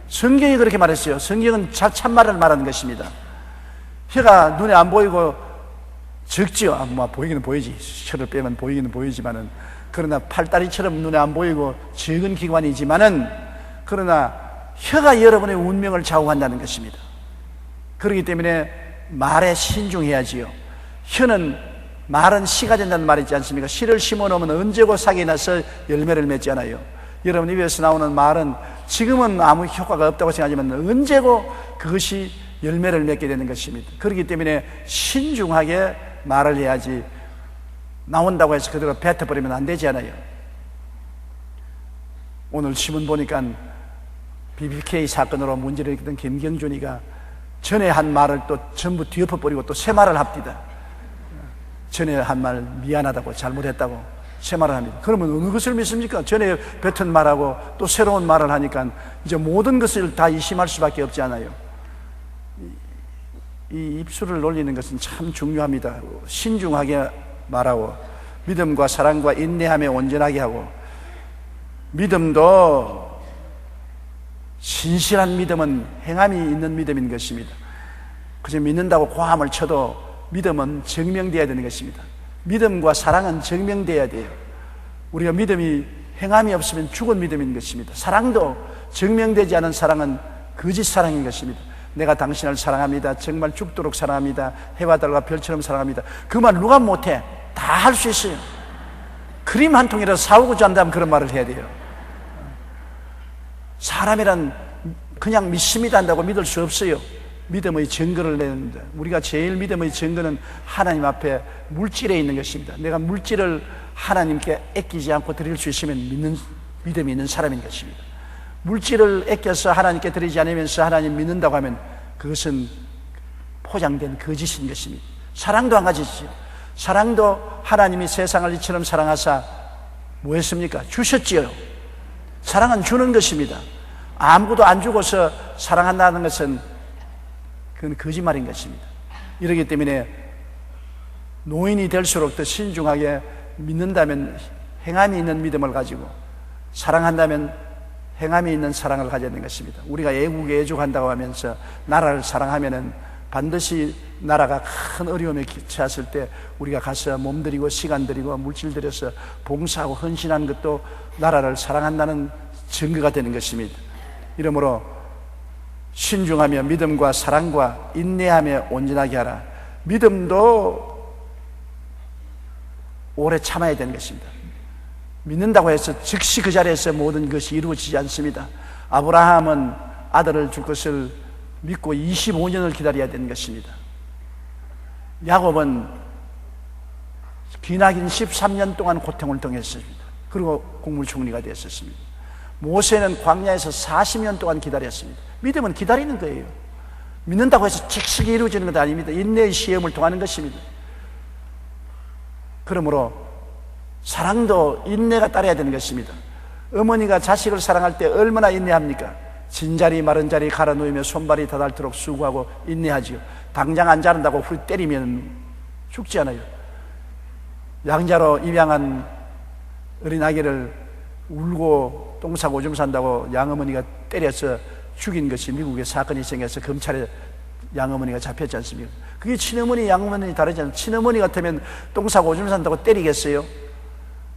성경이 그렇게 말했어요. 성경은 참말을 말하는 것입니다. 혀가 눈에 안 보이고 적지요. 보이기는 보이지. 혀를 빼면 보이기는 보이지만은, 그러나 팔다리처럼 눈에 안 보이고 적은 기관이지만은, 그러나 혀가 여러분의 운명을 좌우한다는 것입니다. 그렇기 때문에 말에 신중해야지요. 말은 씨가 된다는 말이 있지 않습니까? 씨를 심어놓으면 언제고 싹이 나서 열매를 맺지 않아요. 여러분 입에서 나오는 말은 지금은 아무 효과가 없다고 생각하지만 언제고 그것이 열매를 맺게 되는 것입니다. 그렇기 때문에 신중하게 말을 해야지, 나온다고 해서 그대로 뱉어버리면 안 되잖아요. 오늘 신문 보니까 BBK 사건으로 문제를 일으켰던 김경준이가 전에 한 말을 또 전부 뒤엎어버리고 또 새 말을 합디다. 전에 한 말 미안하다고, 잘못했다고 새 말을 합니다. 그러면 어느 것을 믿습니까? 전에 뱉은 말하고 또 새로운 말을 하니까 이제 모든 것을 다 의심할 수밖에 없지 않아요. 이 입술을 놀리는 것은 참 중요합니다. 신중하게 말하고, 믿음과 사랑과 인내함에 온전하게 하고, 믿음도 신실한 믿음은 행함이 있는 믿음인 것입니다. 그저 믿는다고 고함을 쳐도 믿음은 증명되어야 되는 것입니다. 믿음과 사랑은 증명되어야 돼요. 우리가 믿음이 행함이 없으면 죽은 믿음인 것입니다. 사랑도 증명되지 않은 사랑은 거짓 사랑인 것입니다. 내가 당신을 사랑합니다. 정말 죽도록 사랑합니다. 해와 달과 별처럼 사랑합니다. 그 말 누가 못해? 다 할 수 있어요. 크림 한 통이라도 사오고자 한다면 그런 말을 해야 돼요. 사람이란 그냥 믿습니다 한다고 믿을 수 없어요. 믿음의 증거를 내는데, 우리가 제일 믿음의 증거는 하나님 앞에 물질에 있는 것입니다. 내가 물질을 하나님께 아끼지 않고 드릴 수 있으면 믿음이 있는 사람인 것입니다. 물질을 아껴서 하나님께 드리지 않으면서 하나님 믿는다고 하면 그것은 포장된 거짓인 것입니다. 사랑도 한 가지죠. 사랑도 하나님이 세상을 이처럼 사랑하사 뭐 했습니까? 주셨지요. 사랑은 주는 것입니다. 아무것도 안 주고서 사랑한다는 것은 그건 거짓말인 것입니다. 이러기 때문에 노인이 될수록 더 신중하게 믿는다면 행함이 있는 믿음을 가지고, 사랑한다면 행함이 있는 사랑을 가져야 되는 것입니다. 우리가 애국에 애족한다고 하면서 나라를 사랑하면은 반드시 나라가 큰 어려움에 처했을 때 우리가 가서 몸들이고 시간 들이고 물질 들여서 봉사하고 헌신하는 것도 나라를 사랑한다는 증거가 되는 것입니다. 이러므로 신중하며 믿음과 사랑과 인내함에 온전하게 하라. 믿음도 오래 참아야 되는 것입니다. 믿는다고 해서 즉시 그 자리에서 모든 것이 이루어지지 않습니다. 아브라함은 아들을 줄 것을 믿고 25년을 기다려야 되는 것입니다. 야곱은 기나긴 13년 동안 고통을 당했습니다. 그리고 국무총리가 되었습니다. 모세는 광야에서 40년 동안 기다렸습니다. 믿음은 기다리는 거예요. 믿는다고 해서 즉시 이루어지는 것 아닙니다. 인내의 시험을 통하는 것입니다. 그러므로 사랑도 인내가 따라야 되는 것입니다. 어머니가 자식을 사랑할 때 얼마나 인내합니까? 진자리 마른 자리 갈아 놓으며 손발이 다닳도록 수고하고 인내하지요. 당장 안 자른다고 후리 때리면 죽지 않아요. 양자로 입양한 어린아기를 울고 똥 싸고 오줌 산다고 양어머니가 때려서 죽인 것이 미국에 사건이 생겨서 검찰에 양어머니가 잡혔지 않습니까? 그게 친어머니 양어머니 다르지 않습니까? 친어머니 같으면 똥 싸고 오줌 산다고 때리겠어요?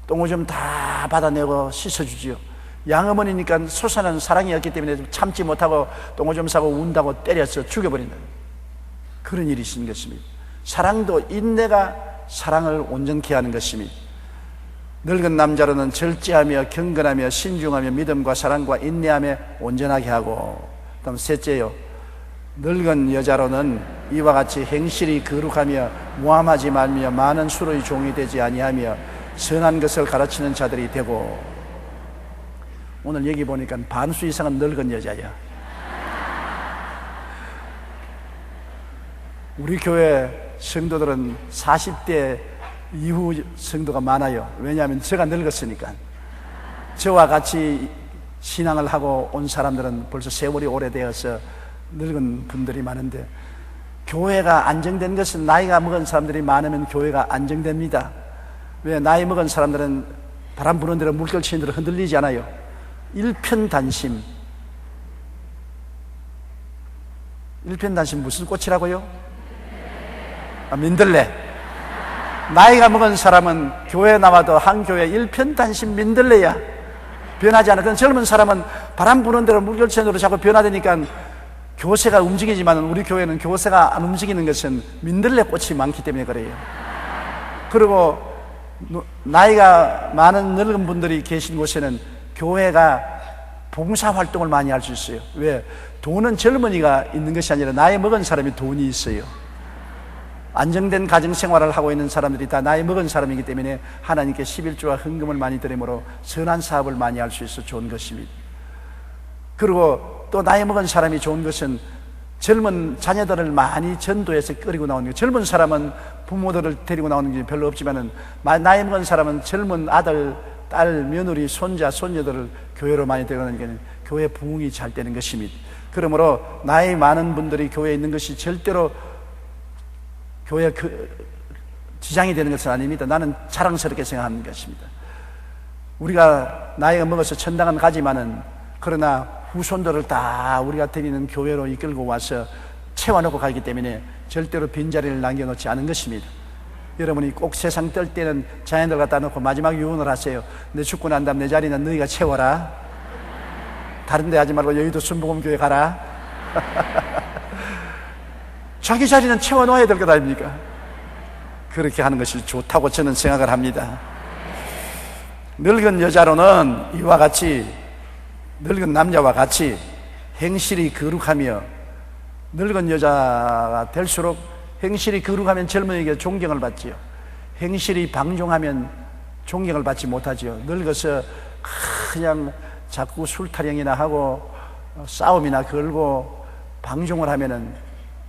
똥 오줌 다 받아내고 씻어주지요. 양어머니니까 솟아난 사랑이었기 때문에 참지 못하고 똥 오줌 싸고 운다고 때려서 죽여버린다. 그런 일이 있는 것입니다. 사랑도 인내가 사랑을 온전케 하는 것입니다. 늙은 남자로는 절제하며 경건하며 신중하며 믿음과 사랑과 인내함에 온전하게 하고, 그다음 셋째요, 늙은 여자로는 이와 같이 행실이 거룩하며 모함하지 말며 많은 수로의 종이 되지 아니하며 선한 것을 가르치는 자들이 되고. 오늘 여기 보니까 반수 이상은 늙은 여자야. 우리 교회 성도들은 40대 이후 성도가 많아요. 왜냐하면 제가 늙었으니까. 저와 같이 신앙을 하고 온 사람들은 벌써 세월이 오래되어서 늙은 분들이 많은데, 교회가 안정된 것은 나이가 먹은 사람들이 많으면 교회가 안정됩니다. 왜? 나이 먹은 사람들은 바람 부는 대로 물결 치는 대로 흔들리지 않아요. 일편단심, 일편단심 무슨 꽃이라고요? 민들레. 나이가 먹은 사람은 교회 나와도 한 교회 일편단심 민들레야. 변하지 않아. 그런 젊은 사람은 바람 부는 대로 물결천으로 자꾸 변화되니까 교세가 움직이지만 우리 교회는 교세가 안 움직이는 것은 민들레 꽃이 많기 때문에 그래요. 그리고 나이가 많은 늙은 분들이 계신 곳에는 교회가 봉사활동을 많이 할 수 있어요. 왜? 돈은 젊은이가 있는 것이 아니라 나이 먹은 사람이 돈이 있어요. 안정된 가정생활을 하고 있는 사람들이 다 나이 먹은 사람이기 때문에 하나님께 11조와 헌금을 많이 드림으로 선한 사업을 많이 할 수 있어 좋은 것입니다. 그리고 또 나이 먹은 사람이 좋은 것은 젊은 자녀들을 많이 전도해서 끌고 나오는 거예요. 젊은 사람은 부모들을 데리고 나오는 게 별로 없지만은 나이 먹은 사람은 젊은 아들, 딸, 며느리, 손자, 손녀들을 교회로 많이 데려가는 게 교회 부흥이 잘 되는 것입니다. 그러므로 나이 많은 분들이 교회에 있는 것이 절대로 교회 지장이 되는 것은 아닙니다. 나는 자랑스럽게 생각하는 것입니다. 우리가 나이가 먹어서 천당은 가지만은 그러나 후손들을 다 우리가 드리는 교회로 이끌고 와서 채워놓고 가기 때문에 절대로 빈자리를 남겨놓지 않은 것입니다. 여러분이 꼭 세상 뜰 때는 자녀들 갖다 놓고 마지막 유언을 하세요. 내 죽고 난 다음 내 자리는 너희가 채워라. 다른 데 하지 말고 여의도 순복음교회 가라. 자기 자리는 채워놓아야 될 것 아닙니까? 그렇게 하는 것이 좋다고 저는 생각을 합니다. 늙은 여자로는 이와 같이 늙은 남자와 같이 행실이 거룩하며 늙은 여자가 될수록 행실이 거룩하면 젊은이에게 존경을 받지요. 행실이 방종하면 존경을 받지 못하지요. 늙어서 그냥 자꾸 술타령이나 하고 싸움이나 걸고 방종을 하면은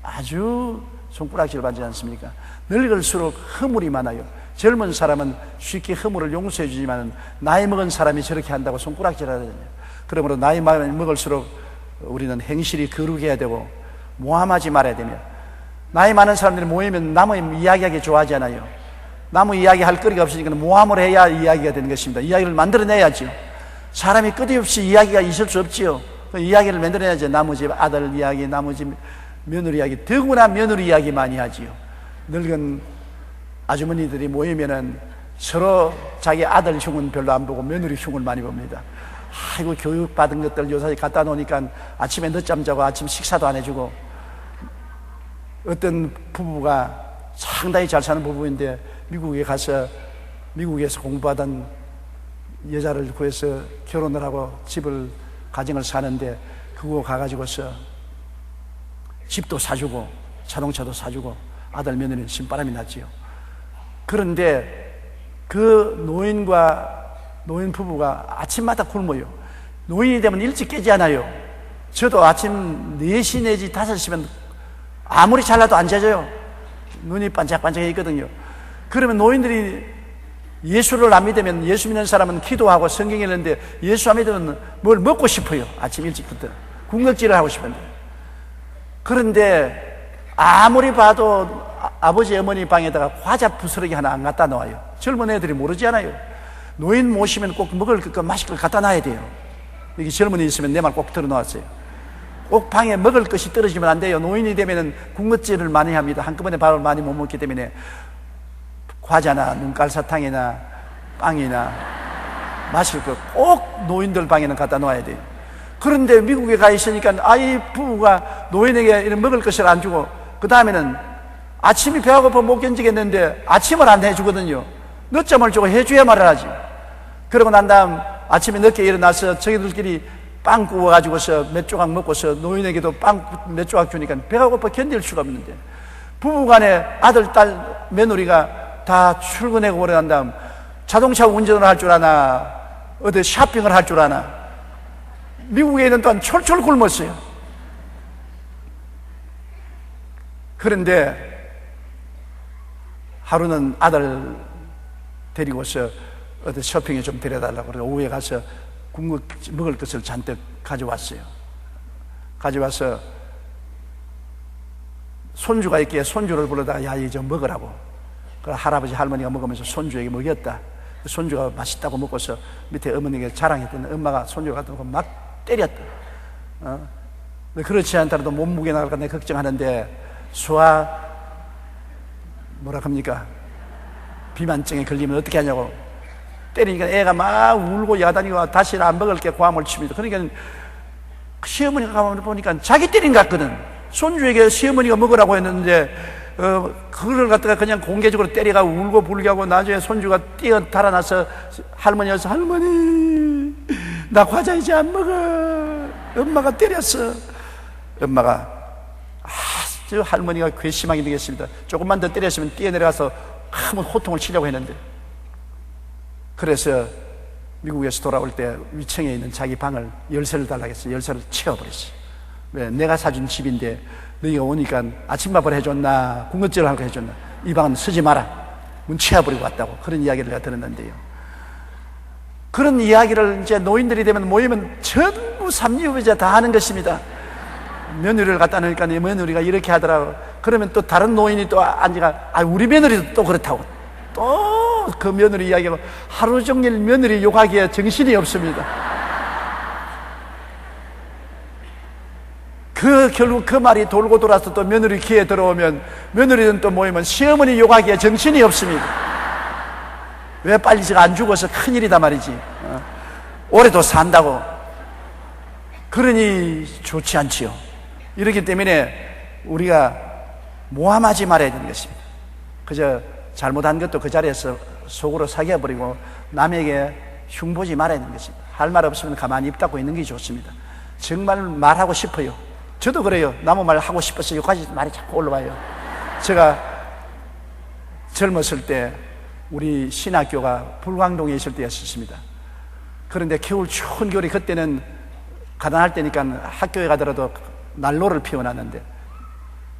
아주 손가락질 받지 않습니까? 늙을수록 허물이 많아요. 젊은 사람은 쉽게 허물을 용서해 주지만 나이 먹은 사람이 저렇게 한다고 손가락질 하거든요. 그러므로 나이 먹을수록 우리는 행실이 거룩해야 되고 모함하지 말아야 되며, 나이 많은 사람들이 모이면 남의 이야기하기 좋아하지 않아요. 남의 이야기할 거리가 없으니까 모함을 해야 이야기가 되는 것입니다. 이야기를 만들어내야죠. 사람이 끝없이 이야기가 있을 수 없지요. 그 이야기를 만들어내야죠. 남의 집 아들 이야기, 남의 집 며느리 이야기, 더구나 며느리 이야기 많이 하지요. 늙은 아주머니들이 모이면은 서로 자기 아들 흉은 별로 안 보고 며느리 흉을 많이 봅니다. 아이고, 교육받은 것들 요새 갖다 놓으니까 아침에 늦잠 자고 아침 식사도 안 해주고, 어떤 부부가 상당히 잘 사는 부부인데 미국에 가서 미국에서 공부하던 여자를 구해서 결혼을 하고 집을 가정을 사는데, 그거 가가지고서 집도 사주고 자동차도 사주고 아들 며느리는 신바람이 났지요. 그런데 그 노인 부부가 아침마다 굶어요. 노인이 되면 일찍 깨지 않아요. 저도 아침 4시 내지 5시면 아무리 잘라도 안 자져요. 눈이 반짝반짝해 있거든요. 그러면 노인들이 예수를 안 믿으면, 예수 믿는 사람은 기도하고 성경 읽는데 예수 안 믿으면 뭘 먹고 싶어요. 아침 일찍부터 군것질을 하고 싶은데. 그런데 아무리 봐도 아버지 어머니 방에다가 과자 부스러기 하나 안 갖다 놓아요. 젊은 애들이 모르지 않아요. 노인 모시면 꼭 먹을 것, 마실 걸 갖다 놔야 돼요. 여기 젊은이 있으면 내 말 꼭 들어놓았어요. 꼭 방에 먹을 것이 떨어지면 안 돼요. 노인이 되면은 군것질을 많이 합니다. 한꺼번에 밥을 많이 못 먹기 때문에 과자나 눈깔사탕이나 빵이나 마실 거 꼭 노인들 방에는 갖다 놓아야 돼요. 그런데 미국에 가 있으니까 아이 부부가 노인에게 이런 먹을 것을 안 주고, 그 다음에는 아침이 배가 고파 못 견디겠는데 아침을 안 해주거든요. 늦잠을 주고 해줘야 말을 하지. 그러고 난 다음 아침에 늦게 일어나서 저희들끼리 빵 구워가지고서 몇 조각 먹고서 노인에게도 빵 몇 조각 주니까 배가 고파 견딜 수가 없는데, 부부간에 아들, 딸, 며느리가 다 출근하고 오래 난 다음 자동차 운전을 할 줄 아나, 어디 쇼핑을 할 줄 아나. 미국에 있는 동안 철철 굶었어요. 그런데 하루는 아들 데리고서 어디 쇼핑에 좀 데려달라고 그래서 오후에 가서 먹을 것을 잔뜩 가져왔어요. 가져와서 손주가 있기에 손주를 불러다가 야, 이거 좀 먹으라고. 그 할아버지 할머니가 먹으면서 손주에게 먹였다. 손주가 맛있다고 먹고서 밑에 어머니에게 자랑했더니 엄마가 손주를 갖다 놓고 막 때렸다. 그렇지 않더라도 몸무게 나갈까 내가 걱정하는데 소아 뭐라 합니까? 비만증에 걸리면 어떻게 하냐고 때리니까 애가 막 울고 야단이고 다시는 안 먹을게 고함을 칩니다. 그러니까 시어머니가 가만 보니까 자기 때린 것 같거든. 손주에게 시어머니가 먹으라고 했는데 그걸 갖다가 그냥 공개적으로 때리가 울고 불게 하고 나중에 손주가 뛰어 달아나서 할머니여서 할머니 나 과자 이제 안 먹어. 엄마가 때렸어. 엄마가 아주 할머니가 괘씸하게 되겠습니다. 조금만 더 때렸으면 뛰어내려가서 큰 호통을 치려고 했는데 그래서 미국에서 돌아올 때 위층에 있는 자기 방을 열쇠를 달라고 했어요. 열쇠를 치워버렸어요. 왜? 내가 사준 집인데 너희가 오니까 아침밥을 해줬나 군것질을 하고 해줬나 이 방은 쓰지 마라. 문 치워버리고 왔다고 그런 이야기를 내가 들었는데요. 그런 이야기를 이제 노인들이 되면 모이면 전부 삼류배자 다 하는 것입니다. 며느리를 갖다 놓으니까 내 며느리가 이렇게 하더라고. 그러면 또 다른 노인이 또 앉아가 우리 며느리도 또 그렇다고 또 그 며느리 이야기하고 하루 종일 며느리 욕하기에 정신이 없습니다. 결국 그 말이 돌고 돌아서 또 며느리 귀에 들어오면 며느리는 또 모이면 시어머니 욕하기에 정신이 없습니다. 왜 빨리 제가 안 죽어서 큰일이다 말이지. 올해도 산다고. 그러니 좋지 않지요. 이렇기 때문에 우리가 모함하지 말아야 되는 것입니다. 그저 잘못한 것도 그 자리에서 속으로 사귀어버리고 남에게 흉보지 말아야 되는 것입니다. 할 말 없으면 가만히 입 닫고 있는 게 좋습니다. 정말 말하고 싶어요. 저도 그래요. 남의 말 하고 싶어서 여기까지 말이 자꾸 올라와요. 제가 젊었을 때 우리 신학교가 불광동에 있을 때였습니다. 그런데 겨울 추운 겨울이 그때는 가난할 때니까 학교에 가더라도 난로를 피워놨는데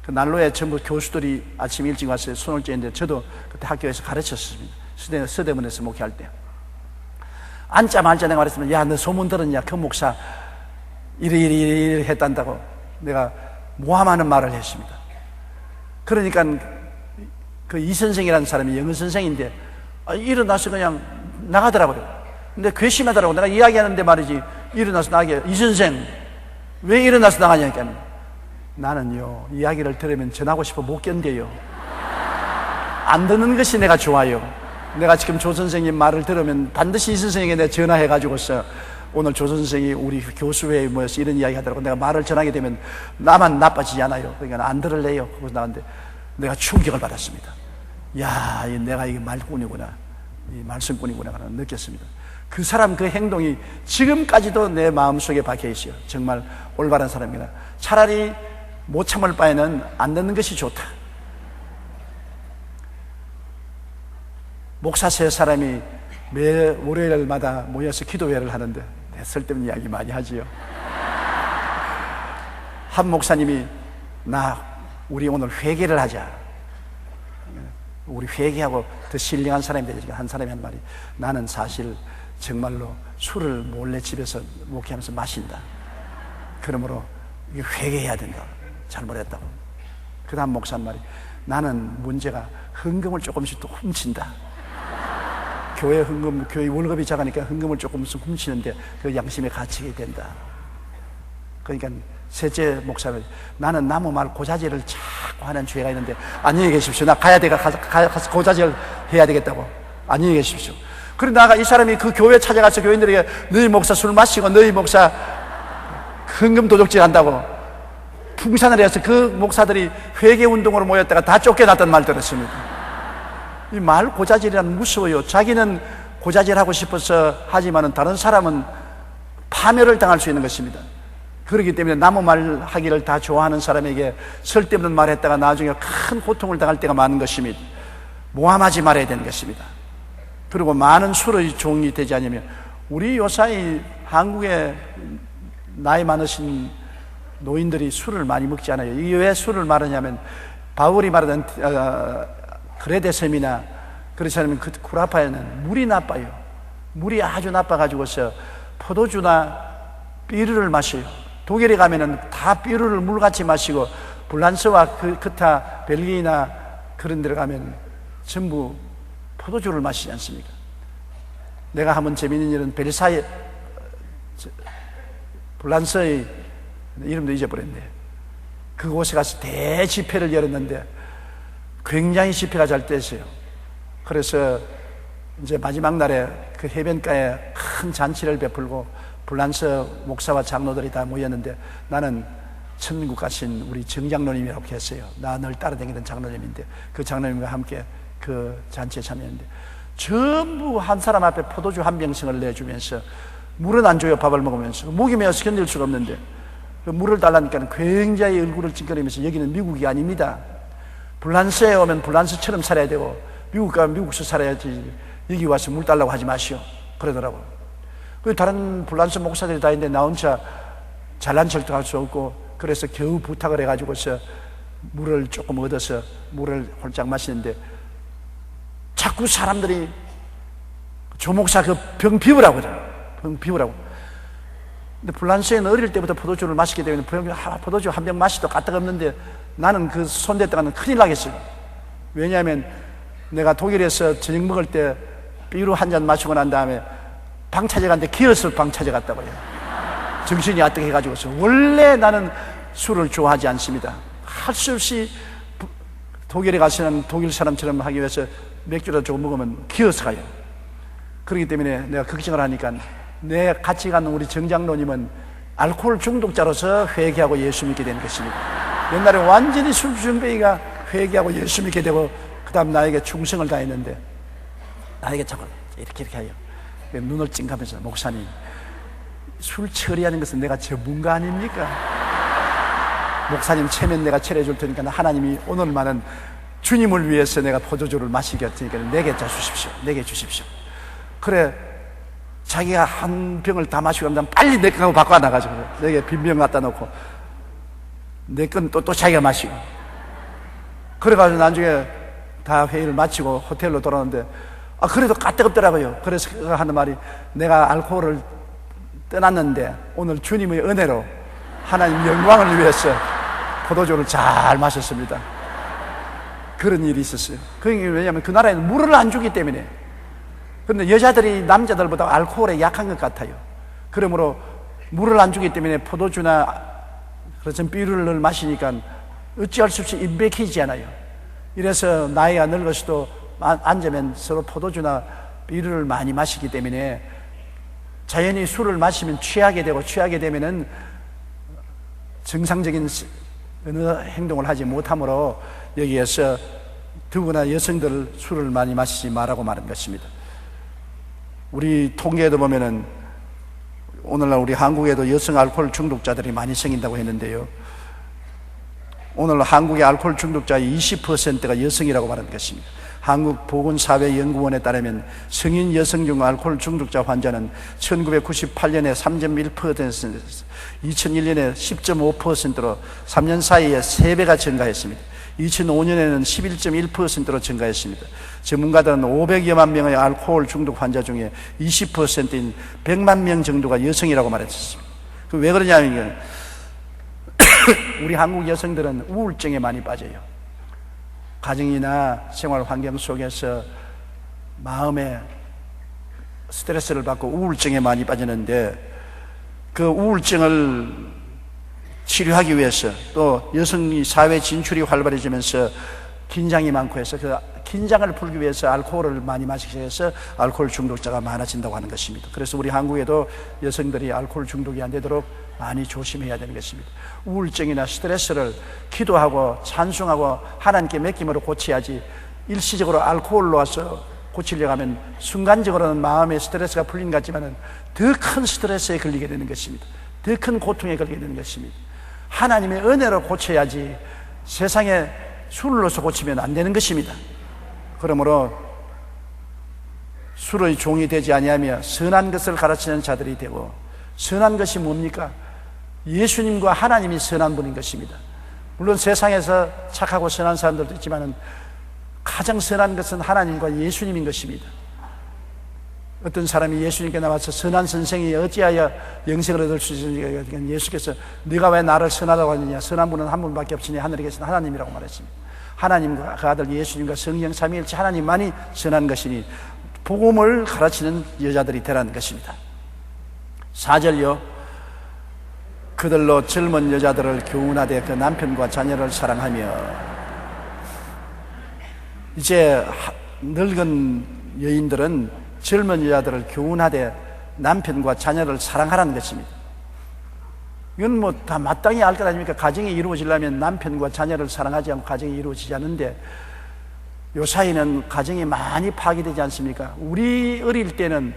그 난로에 전부 교수들이 아침 일찍 와서 손을 쬐는데 저도 그때 학교에서 가르쳤습니다. 서대문에서 목회할 때 앉자마자 내가 말했으면 야 너 소문 들었냐 그 목사 이리 했단다고 내가 모함하는 말을 했습니다. 그러니까 그 이 선생이라는 사람이 영어 선생인데 일어나서 그냥 나가더라고요. 근데 괘씸하더라고. 내가 이야기하는데 말이지 일어나서 나가게 이 선생 왜 일어나서 나가냐니까 나는요 이야기를 들으면 전하고 싶어 못 견뎌요. 안 듣는 것이 내가 좋아요. 내가 지금 조 선생님 말을 들으면 반드시 이 선생에게 내가 전화해가지고서 오늘 조 선생이 우리 교수회에 모여서 이런 이야기 하더라고. 내가 말을 전하게 되면 나만 나빠지지 않아요. 그러니까 안 들을래요. 그래서 나갔는데 내가 충격을 받았습니다. 야, 내가 이게 말꾼이구나. 이 말씀꾼이구나. 느꼈습니다. 그 사람 그 행동이 지금까지도 내 마음속에 박혀 있어요. 정말 올바른 사람이다. 차라리 못 참을 바에는 안 듣는 것이 좋다. 목사 세 사람이 매 월요일마다 모여서 기도회를 하는데 쓸데없는 이야기 많이 하지요. 한 목사님이 우리 오늘 회개를 하자. 우리 회개하고 더 신령한 사람이 되니까 한 사람이 한 말이 나는 사실 정말로 술을 몰래 집에서 목회하면서 마신다. 그러므로 회개해야 된다. 잘못했다고. 그 다음 목사 한 말이 나는 문제가 헌금을 조금씩 또 훔친다. 교회 헌금, 교회 월급이 작으니까 헌금을 조금씩 훔치는데 그 양심에 갇히게 된다. 그러니까 셋째 목사는 나는 나무 말 고자질을 자꾸 하는 죄가 있는데 안녕히 계십시오. 나 가야 돼가 가서 고자질 해야 되겠다고. 안녕히 계십시오. 그런데 나가 이 사람이 그 교회 찾아가서 교인들에게 너희 목사 술 마시고 너희 목사 헌금 도둑질 한다고 풍산을 해서 그 목사들이 회개 운동으로 모였다가 다 쫓겨났다는 말 들었습니다. 이 말 고자질이란 무서워요. 자기는 고자질하고 싶어서 하지만은 다른 사람은 파멸을 당할 수 있는 것입니다. 그렇기 때문에 남의 말 하기를 다 좋아하는 사람에게 쓸데없는 말 했다가 나중에 큰 고통을 당할 때가 많은 것입니다. 모함하지 말아야 되는 것입니다. 그리고 많은 술의 종이 되지 않으면 우리 요사이 한국에 나이 많으신 노인들이 술을 많이 먹지 않아요. 이게 왜 술을 말하냐면 바울이 말하던 그레데섬이나 그렇지 않으면 그 쿠라파에는 물이 나빠요. 물이 아주 나빠가지고서 포도주나 비르를 마셔요. 독일에 가면은 다 비르를 물같이 마시고 불란스와 그타 벨기에나 그런 데를 가면 전부 포도주를 마시지 않습니까? 내가 한번 재미있는 일은 불란스의 이름도 잊어버렸네. 그곳에 가서 대집회를 열었는데 굉장히 집회가 잘 됐어요. 그래서 이제 마지막 날에 그 해변가에 큰 잔치를 베풀고 불란서 목사와 장로들이 다 모였는데, 나는 천국 가신 우리 정장로님이라고 했어요. 나 늘 따라다니던 장로님인데, 그 장로님과 함께 그 잔치에 참여했는데 전부 한 사람 앞에 포도주 한 병씩을 내주면서 물은 안 줘요. 밥을 먹으면서. 목이 메어서 견딜 수가 없는데 그 물을 달라니까 굉장히 얼굴을 찡그리면서, 여기는 미국이 아닙니다. 불란서에 오면 불란서처럼 살아야 되고 미국 가면 미국서 살아야지, 여기 와서 물 달라고 하지 마시오 그러더라고. 그 다른 불란서 목사들이 다 있는데 나 혼자 잘난 척도 할 수 없고, 그래서 겨우 부탁을 해가지고서 물을 조금 얻어서 물을 홀짝 마시는데 자꾸 사람들이 조목사 그 병 비우라고 그래요. 병 비우라고. 근데 불란서에는 어릴 때부터 포도주를 마시기 때문에 포도주 한 병 마시도 까딱없는데, 나는 그 손댔다가는 큰일 나겠어요. 왜냐하면 내가 독일에서 저녁 먹을 때 비루 한 잔 마시고 난 다음에 방 찾아갔는데 기어서 방 찾아갔다고 해요. 정신이 아득해가지고서. 원래 나는 술을 좋아하지 않습니다. 할 수 없이 독일에 가서는 독일 사람처럼 하기 위해서 맥주를 조금 먹으면 기어서 가요. 그렇기 때문에 내가 걱정을 하니까, 내 같이 가는 우리 정장로님은 알코올 중독자로서 회개하고 예수 믿게 되는 것입니다. 옛날에 완전히 술주정뱅이가 회개하고 예수 믿게 되고 그 다음 나에게 충성을 다했는데, 나에게 자꾸 이렇게 해요. 눈을 찡하면서, 목사님, 술 처리하는 것은 내가 전문가 아닙니까? 목사님 체면 내가 처리해 줄 테니까 하나님이 오늘만은 주님을 위해서 내가 포도주를 마시게 할 테니까 내게 주십시오. 내게 주십시오. 그래, 자기가 한 병을 다 마시고 나면 빨리 내 거하고 바꿔 나가지고 내게 빈병 갖다 놓고 내 건 또 자기가 마시고. 그래가지고 나중에 다 회의를 마치고 호텔로 돌아오는데, 그래도 까뜩없더라고요. 그래서 그가 하는 말이, 내가 알코올을 떠났는데 오늘 주님의 은혜로 하나님 영광을 위해서 포도주를 잘 마셨습니다. 그런 일이 있었어요. 그게 왜냐하면 그 나라에는 물을 안 주기 때문에. 그런데 여자들이 남자들보다 알코올에 약한 것 같아요. 그러므로 물을 안 주기 때문에 포도주나 그런 비류를 마시니까 어찌할 수 없이 임백이지 않아요. 이래서 나이가 늙어서도 앉으면 서로 포도주나 비류를 많이 마시기 때문에 자연히 술을 마시면 취하게 되고, 취하게 되면은 정상적인 어느 행동을 하지 못하므로 여기에서 더구나 여성들 술을 많이 마시지 말라고 말한 것입니다. 우리 통계에도 보면은 오늘날 우리 한국에도 여성 알코올 중독자들이 많이 생긴다고 했는데요, 오늘 한국의 알코올 중독자의 20%가 여성이라고 말한 것입니다. 한국보건사회연구원에 따르면 성인 여성 중 알코올 중독자 환자는 1998년에 3.1%에서 2001년에 10.5%로 3년 사이에 3배가 증가했습니다. 2005년에는 11.1%로 증가했습니다. 전문가들은 500여만 명의 알코올 중독 환자 중에 20%인 100만 명 정도가 여성이라고 말했습니다. 왜 그러냐면 우리 한국 여성들은 우울증에 많이 빠져요. 가정이나 생활 환경 속에서 마음에 스트레스를 받고 우울증에 많이 빠지는데, 그 우울증을 치료하기 위해서 또 여성이 사회 진출이 활발해지면서 긴장이 많고 해서 그 긴장을 풀기 위해서 알코올을 많이 마시게 해서 알코올 중독자가 많아진다고 하는 것입니다. 그래서 우리 한국에도 여성들이 알코올 중독이 안 되도록 많이 조심해야 되는 것입니다. 우울증이나 스트레스를 기도하고 찬송하고 하나님께 맡김으로 고쳐야지, 일시적으로 알코올로 와서 고치려고 하면 순간적으로는 마음의 스트레스가 풀린 것 같지만 더 큰 스트레스에 걸리게 되는 것입니다. 더 큰 고통에 걸리게 되는 것입니다. 하나님의 은혜로 고쳐야지 세상에 술로서 고치면 안 되는 것입니다. 그러므로 술의 종이 되지 아니하며 선한 것을 가르치는 자들이 되고, 선한 것이 뭡니까? 예수님과 하나님이 선한 분인 것입니다. 물론 세상에서 착하고 선한 사람들도 있지만 가장 선한 것은 하나님과 예수님인 것입니다. 어떤 사람이 예수님께 나와서 선한 선생이 어찌하여 영생을 얻을 수 있느냐, 예수께서 네가 왜 나를 선하다고 하느냐, 선한 분은 한 분밖에 없으니 하늘에 계신 하나님이라고 말했습니다. 하나님과 그 아들 예수님과 성령 삼위일체 하나님만이 선한 것이니 복음을 가르치는 여자들이 되라는 것입니다. 4절요, 그들로 젊은 여자들을 교훈하되 그 남편과 자녀를 사랑하며. 이제 늙은 여인들은 젊은 여자들을 교훈하되 남편과 자녀를 사랑하라는 것입니다. 이건 뭐 다 마땅히 알 것 아닙니까? 가정이 이루어지려면 남편과 자녀를 사랑하지 않고 가정이 이루어지지 않는데, 요사이는 가정이 많이 파괴되지 않습니까? 우리 어릴 때는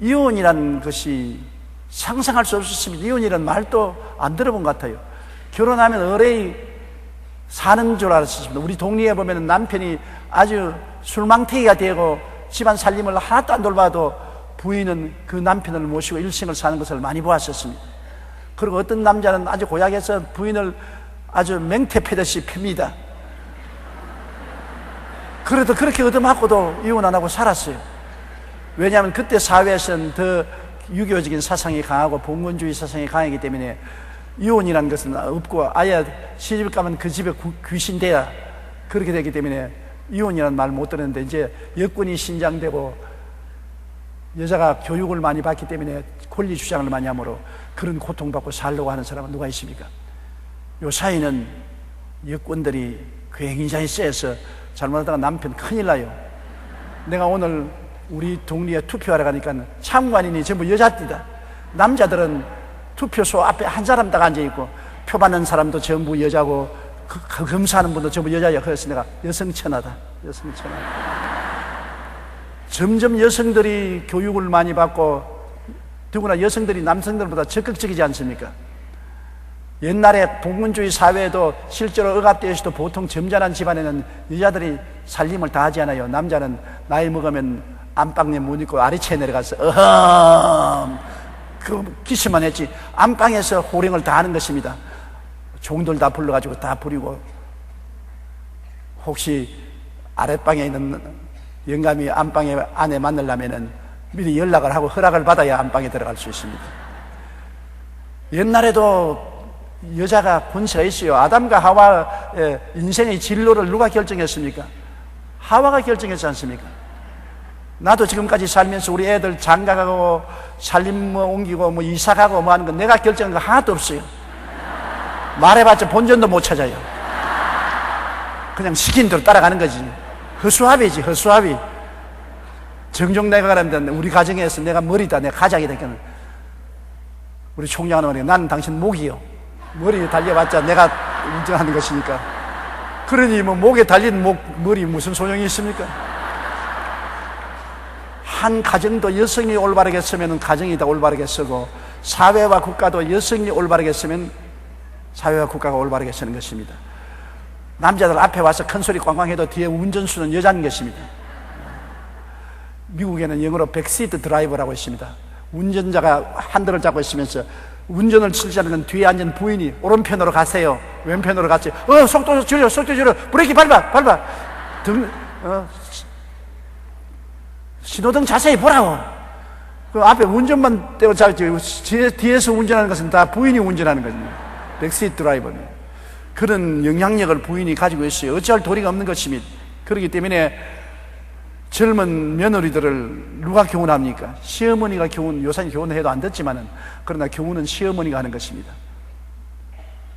이혼이라는 것이 상상할 수 없었습니다. 이혼이라는 말도 안 들어본 것 같아요. 결혼하면 의뢰이 사는 줄 알았습니다. 우리 동네에 보면 남편이 아주 술망태기가 되고 집안 살림을 하나도 안 돌봐도 부인은 그 남편을 모시고 일생을 사는 것을 많이 보았었습니다. 그리고 어떤 남자는 아주 고약해서 부인을 아주 맹태 패듯이 팹니다. 그래도 그렇게 얻어맞고도 이혼 안 하고 살았어요. 왜냐하면 그때 사회에서는 더 유교적인 사상이 강하고 봉건주의 사상이 강하기 때문에 이혼이라는 것은 없고, 아예 시집 가면 그 집에 귀신 돼야 그렇게 되기 때문에 이혼이라는 말 못 듣는데, 이제 여권이 신장되고 여자가 교육을 많이 받기 때문에 권리 주장을 많이 하므로 그런 고통받고 살려고 하는 사람은 누가 있습니까? 요사이는 여권들이 굉장히 세서 잘못하다가 남편 큰일 나요. 내가 오늘 우리 동리에 투표하러 가니까 참관인이 전부 여자들이다. 남자들은 투표소 앞에 한 사람 딱 앉아있고 표 받는 사람도 전부 여자고 그 검사하는 분도 전부 여자야. 그래서 내가 여성천하다. 점점 여성들이 교육을 많이 받고, 더구나 여성들이 남성들보다 적극적이지 않습니까? 옛날에 봉건주의 사회에도 실제로 억압되어서도 보통 점잖은 집안에는 여자들이 살림을 다 하지 않아요. 남자는 나이 먹으면 안방에 못 입고 아래채에 내려가서 그 기스만 했지, 안방에서 호령을 다 하는 것입니다. 종들 다 불러가지고 다 부리고, 혹시 아랫방에 있는 영감이 안방에 아내 만나려면은 미리 연락을 하고 허락을 받아야 안방에 들어갈 수 있습니다. 옛날에도 여자가 권세가 있어요. 아담과 하와의 인생의 진로를 누가 결정했습니까? 하와가 결정했지 않습니까? 나도 지금까지 살면서 우리 애들 장가가고 살림 옮기고 이사가고 하는 건 내가 결정한 거 하나도 없어요. 말해봤자 본전도 못 찾아요. 그냥 시킨 대로 따라가는 거지. 허수아비지, 허수아비. 정종 내가 가라면 우리 가정에서 내가 머리다, 내가 가장이다. 우리 총장은 말이야, 나는 당신 목이요. 머리 달려봤자 내가 인정하는 것이니까. 그러니 목에 달린 머리 무슨 소용이 있습니까? 한 가정도 여성이 올바르게 쓰면 가정이 다 올바르게 쓰고, 사회와 국가도 여성이 올바르게 쓰면 사회와 국가가 올바르게 쓰는 것입니다. 남자들 앞에 와서 큰 소리 꽝꽝 해도 뒤에 운전수는 여자인 것입니다. 미국에는 영어로 백시트 드라이버라고 있습니다. 운전자가 핸들을 잡고 있으면서 운전을 치자는 건 뒤에 앉은 부인이 오른편으로 가세요, 왼편으로 가세요. 속도 줄여, 브레이크 밟아. 신호등 자세히 보라고. 그 앞에 운전만 떼고 잡지, 뒤에서 운전하는 것은 다 부인이 운전하는 거거든요. 백시트 드라이버는. 그런 영향력을 부인이 가지고 있어요. 어찌할 도리가 없는 것입니다. 그렇기 때문에 젊은 며느리들을 누가 교훈합니까? 시어머니가 요새 교훈해도 안 듣지만은, 그러나 교훈은 시어머니가 하는 것입니다.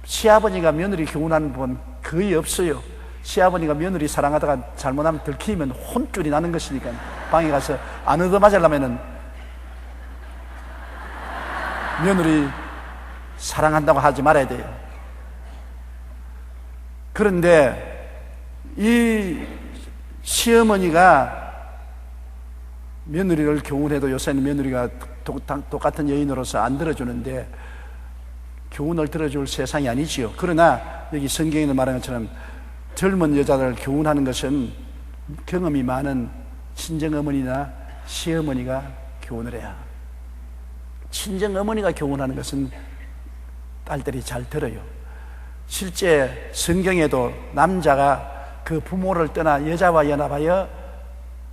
시아버지가 며느리 교훈하는 분 거의 없어요. 시아버지가 며느리 사랑하다가 잘못하면 들키면 혼쭐이 나는 것이니까 방에 가서 안 얻어맞으려면은 며느리 사랑한다고 하지 말아야 돼요. 그런데 이 시어머니가 며느리를 교훈해도 요새는 며느리가 똑같은 여인으로서 안 들어주는데 교훈을 들어줄 세상이 아니지요. 그러나 여기 성경에 말하는 것처럼 젊은 여자들을 교훈하는 것은 경험이 많은 친정어머니나 시어머니가 교훈을 해야. 친정어머니가 교훈하는 것은 딸들이 잘 들어요. 실제 성경에도 남자가 그 부모를 떠나 여자와 연합하여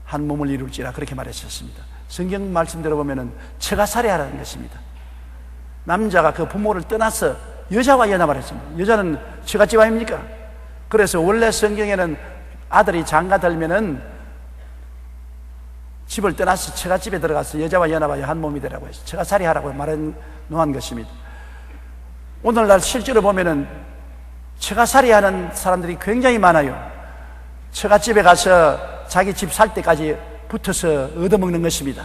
한 몸을 이룰지라 그렇게 말했었습니다. 성경 말씀대로 보면은 처가살이하라는 것입니다. 남자가 그 부모를 떠나서 여자와 연합을 했습니다. 여자는 처갓집 아닙니까? 그래서 원래 성경에는 아들이 장가 들면은 집을 떠나서 처갓집에 들어가서 여자와 연합하여 한 몸이 되라고 해서 처가살이하라고 말해 놓은 것입니다. 오늘날 실제로 보면은 처가살이 하는 사람들이 굉장히 많아요. 처갓집에 가서 자기 집 살 때까지 붙어서 얻어먹는 것입니다.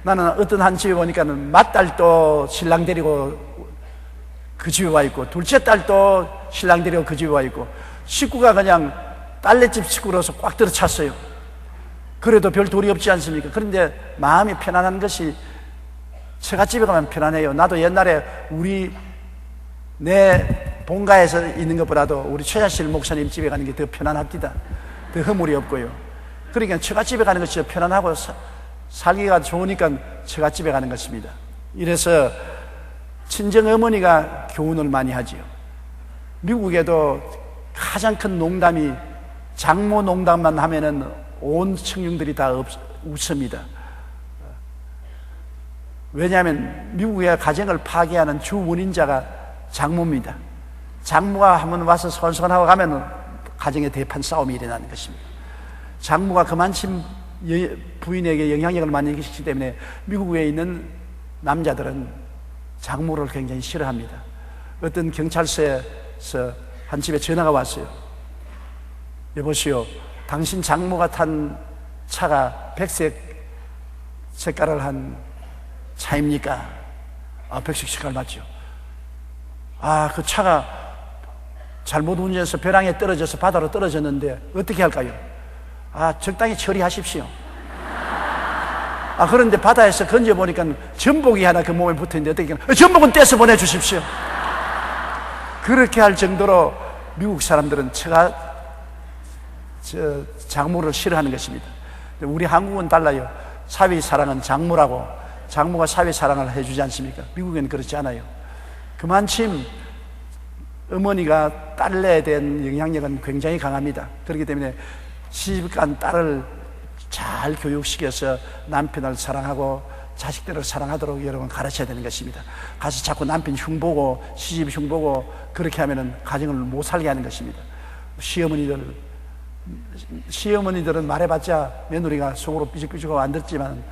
나는 어떤 한 집에 보니까는 맏딸도 신랑 데리고 그 집에 와 있고, 둘째 딸도 신랑 데리고 그 집에 와 있고, 식구가 그냥 딸네 집 식구로서 꽉 들어찼어요. 그래도 별 도리 없지 않습니까? 그런데 마음이 편안한 것이 처갓집에 가면 편안해요. 나도 옛날에 내 본가에서 있는 것보다도 우리 최자실 목사님 집에 가는 게 더 편안합니다. 더 허물이 없고요. 그러니까 처갓집에 가는 것이 편안하고 살기가 좋으니까 처갓집에 가는 것입니다. 이래서 친정어머니가 교훈을 많이 하지요. 미국에도 가장 큰 농담이 장모 농담만 하면은 온 청중들이 다 웃습니다. 왜냐하면 미국의 가정을 파괴하는 주 원인자가 장모입니다. 장모가 한번 와서 선선하고 가면 가정의 대판 싸움이 일어나는 것입니다. 장모가 그만큼 부인에게 영향력을 많이 끼치기 때문에 미국에 있는 남자들은 장모를 굉장히 싫어합니다. 어떤 경찰서에서 한 집에 전화가 왔어요. 여보시오, 당신 장모가 탄 차가 백색 색깔을 한 차입니까? 백색 색깔 맞죠? 그 차가 잘못 운전해서 벼랑에 떨어져서 바다로 떨어졌는데 어떻게 할까요? 적당히 처리하십시오. 그런데 바다에서 건져보니까 전복이 하나 그 몸에 붙어있는데 어떻게 할까요? 전복은 떼서 보내주십시오. 그렇게 할 정도로 미국 사람들은 장모를 싫어하는 것입니다. 우리 한국은 달라요. 사위 사랑은 장모라고, 장모가 사위 사랑을 해주지 않습니까? 미국에는 그렇지 않아요. 그만큼 어머니가 딸에 대한 영향력은 굉장히 강합니다. 그렇기 때문에 시집간 딸을 잘 교육시켜서 남편을 사랑하고 자식들을 사랑하도록 여러분 가르쳐야 되는 것입니다. 가서 자꾸 남편 흉보고 시집 흉보고 그렇게 하면은 가정을 못 살게 하는 것입니다. 시어머니들은 말해봤자 며느리가 속으로 삐죽삐죽하고 안 듣지만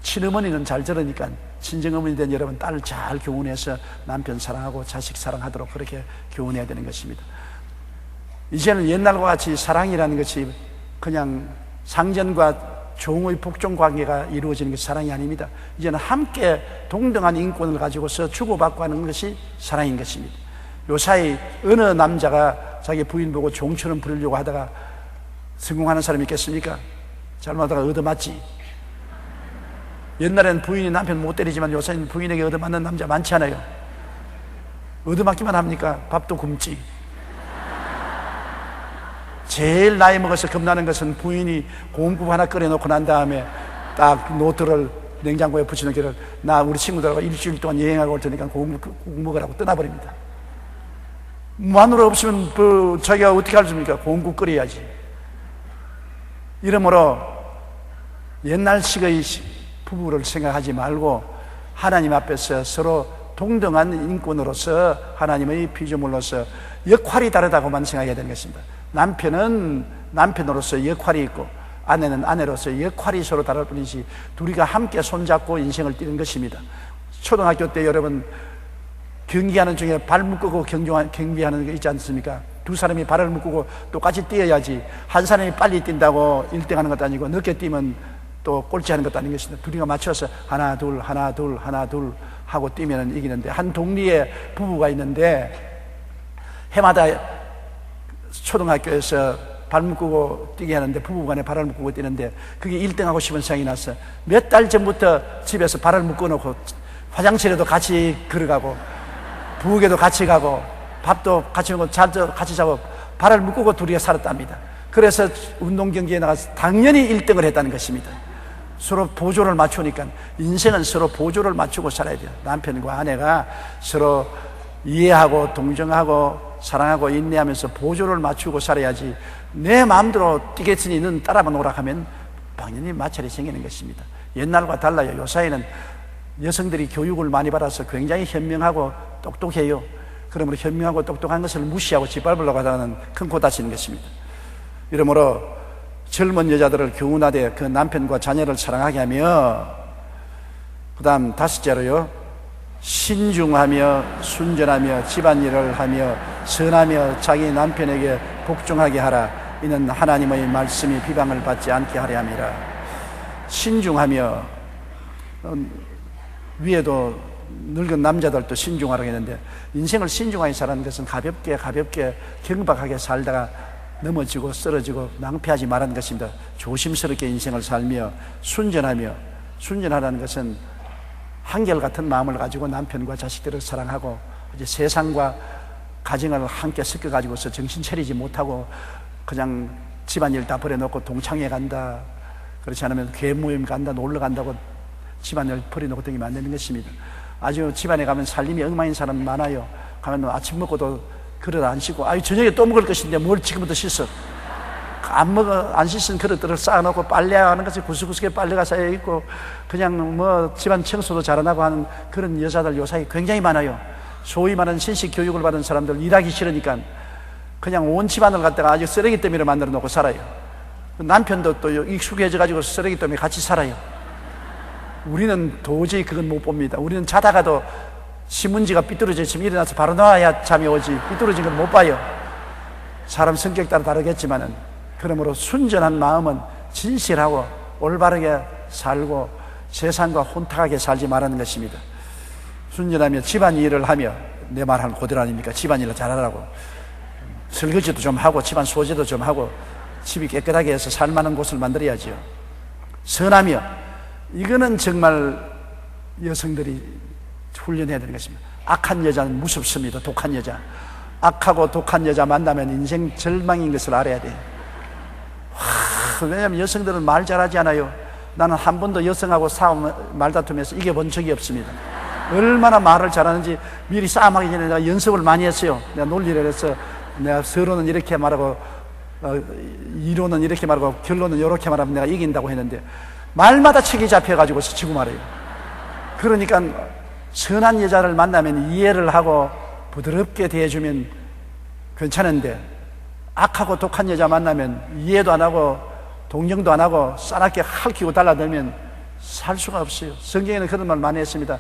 친어머니는 잘 들으니까 친정어머니 된 여러분 딸을 잘 교훈해서 남편 사랑하고 자식 사랑하도록 그렇게 교훈해야 되는 것입니다. 이제는 옛날과 같이 사랑이라는 것이 그냥 상전과 종의 복종 관계가 이루어지는 것이 사랑이 아닙니다. 이제는 함께 동등한 인권을 가지고서 주고받고 하는 것이 사랑인 것입니다. 요사이 어느 남자가 자기 부인 보고 종처럼 부리려고 하다가 성공하는 사람이 있겠습니까? 잘못하다가 얻어맞지. 옛날에는 부인이 남편 못 때리지만 요새는 부인에게 얻어맞는 남자 많지 않아요. 얻어맞기만 합니까? 밥도 굶지. 제일 나이 먹어서 겁나는 것은 부인이 고음국 하나 끓여놓고 난 다음에 딱 노트를 냉장고에 붙여놓기를 나 우리 친구들하고 일주일 동안 여행하고 올 테니까 고음국 먹으라고 떠나버립니다. 마누라 없으면 자기가 어떻게 할 수 있습니까? 고음국 끓여야지. 이러므로 옛날식의 부부를 생각하지 말고 하나님 앞에서 서로 동등한 인권으로서 하나님의 피조물로서 역할이 다르다고만 생각해야 되는 것입니다. 남편은 남편으로서 역할이 있고 아내는 아내로서 역할이 서로 다를 뿐이지 둘이가 함께 손잡고 인생을 뛰는 것입니다. 초등학교 때 여러분 경기하는 중에 발 묶고 경기하는 거 있지 않습니까? 두 사람이 발을 묶고 똑같이 뛰어야지 한 사람이 빨리 뛴다고 1등하는 것도 아니고 늦게 뛰면 또 꼴찌하는 것도 아닌 것입니다. 둘이가 맞춰서 하나 둘 하나 둘 하나 둘 하고 뛰면 이기는데 한 동리에 부부가 있는데 해마다 초등학교에서 발 묶고 뛰게 하는데 부부간에 발을 묶고 뛰는데 그게 1등하고 싶은 생각이 났어. 몇 달 전부터 집에서 발을 묶어놓고 화장실에도 같이 걸어가고 부엌에도 같이 가고 밥도 같이 먹고 잠도 같이 자고 발을 묶고 둘이 살았답니다. 그래서 운동 경기에 나가서 당연히 1등을 했다는 것입니다. 서로 보조를 맞추니까 인생은 서로 보조를 맞추고 살아야 돼요. 남편과 아내가 서로 이해하고 동정하고 사랑하고 인내하면서 보조를 맞추고 살아야지 내 마음대로 뛰겠으니 는 따라만 오라 하면 당연히 마찰이 생기는 것입니다. 옛날과 달라요. 요사이는 여성들이 교육을 많이 받아서 굉장히 현명하고 똑똑해요. 그러므로 현명하고 똑똑한 것을 무시하고 짓밟으려고 하다는 큰 코 다치는 것입니다. 이러므로 젊은 여자들을 교훈하되 그 남편과 자녀를 사랑하게 하며 그 다음 5째로요 신중하며 순전하며 집안일을 하며 선하며 자기 남편에게 복종하게 하라. 이는 하나님의 말씀이 비방을 받지 않게 하려 함이라. 신중하며, 위에도 늙은 남자들도 신중하라고 했는데, 인생을 신중하게 사는 것은 가볍게 경박하게 살다가 넘어지고 쓰러지고 낭패하지 말라는 것입니다. 조심스럽게 인생을 살며 순전하다는 것은 한결같은 마음을 가지고 남편과 자식들을 사랑하고, 이제 세상과 가정을 함께 섞어가지고서 정신 차리지 못하고 그냥 집안일 다 버려놓고 동창회 간다, 그렇지 않으면 교회 모임 간다, 놀러 간다고 집안일 버려놓고 다니면 안 되는 것입니다. 아주 집안에 가면 살림이 엉망인 사람 많아요. 가면 아침 먹고도 그릇 안 씻고, 저녁에 또 먹을 것인데 뭘 지금부터 씻어? 안 씻은 그릇들을 쌓아놓고 빨래하는 것이 구석구석에 빨래가 쌓여있고, 그냥 집안 청소도 잘 안 하고 하는 그런 여자들 요사이 굉장히 많아요. 소위 말하는 신식 교육을 받은 사람들, 일하기 싫으니까 그냥 온 집안을 갖다가 아주 쓰레기 더미를 만들어 놓고 살아요. 남편도 또 익숙해져 가지고 쓰레기 더미 같이 살아요. 우리는 도저히 그건 못 봅니다. 우리는 자다가도 신문지가 삐뚤어져 있으면 일어나서 바로 나와야 잠이 오지, 삐뚤어진 건 못 봐요. 사람 성격 따라 다르겠지만은, 그러므로 순전한 마음은 진실하고 올바르게 살고 세상과 혼탁하게 살지 말라는 것입니다. 순전하며 집안일을 하며, 내 말하는 그대로 아닙니까? 집안일을 잘하라고. 설거지도 좀 하고 집안 소재도 좀 하고 집이 깨끗하게 해서 살만한 곳을 만들어야지요. 선하며, 이거는 정말 여성들이 훈련해야 되는 것입니다. 악한 여자는 무섭습니다. 독한 여자, 악하고 독한 여자 만나면 인생 절망인 것을 알아야 돼요. 왜냐하면 여성들은 말 잘하지 않아요. 나는 한 번도 여성하고 말다툼해서 이겨본 적이 없습니다. 얼마나 말을 잘하는지 미리 싸움하기 전에 내가 연습을 많이 했어요. 내가 논리를 해서 내가 서론은 이렇게 말하고 이론은 이렇게 말하고 결론은 이렇게 말하면 내가 이긴다고 했는데, 말마다 책이 잡혀가지고 지고 말해요. 그러니까 선한 여자를 만나면 이해를 하고 부드럽게 대해주면 괜찮은데, 악하고 독한 여자 만나면 이해도 안 하고 동정도 안 하고 싸납게 핥히고 달라들면 살 수가 없어요. 성경에는 그런 말 많이 했습니다.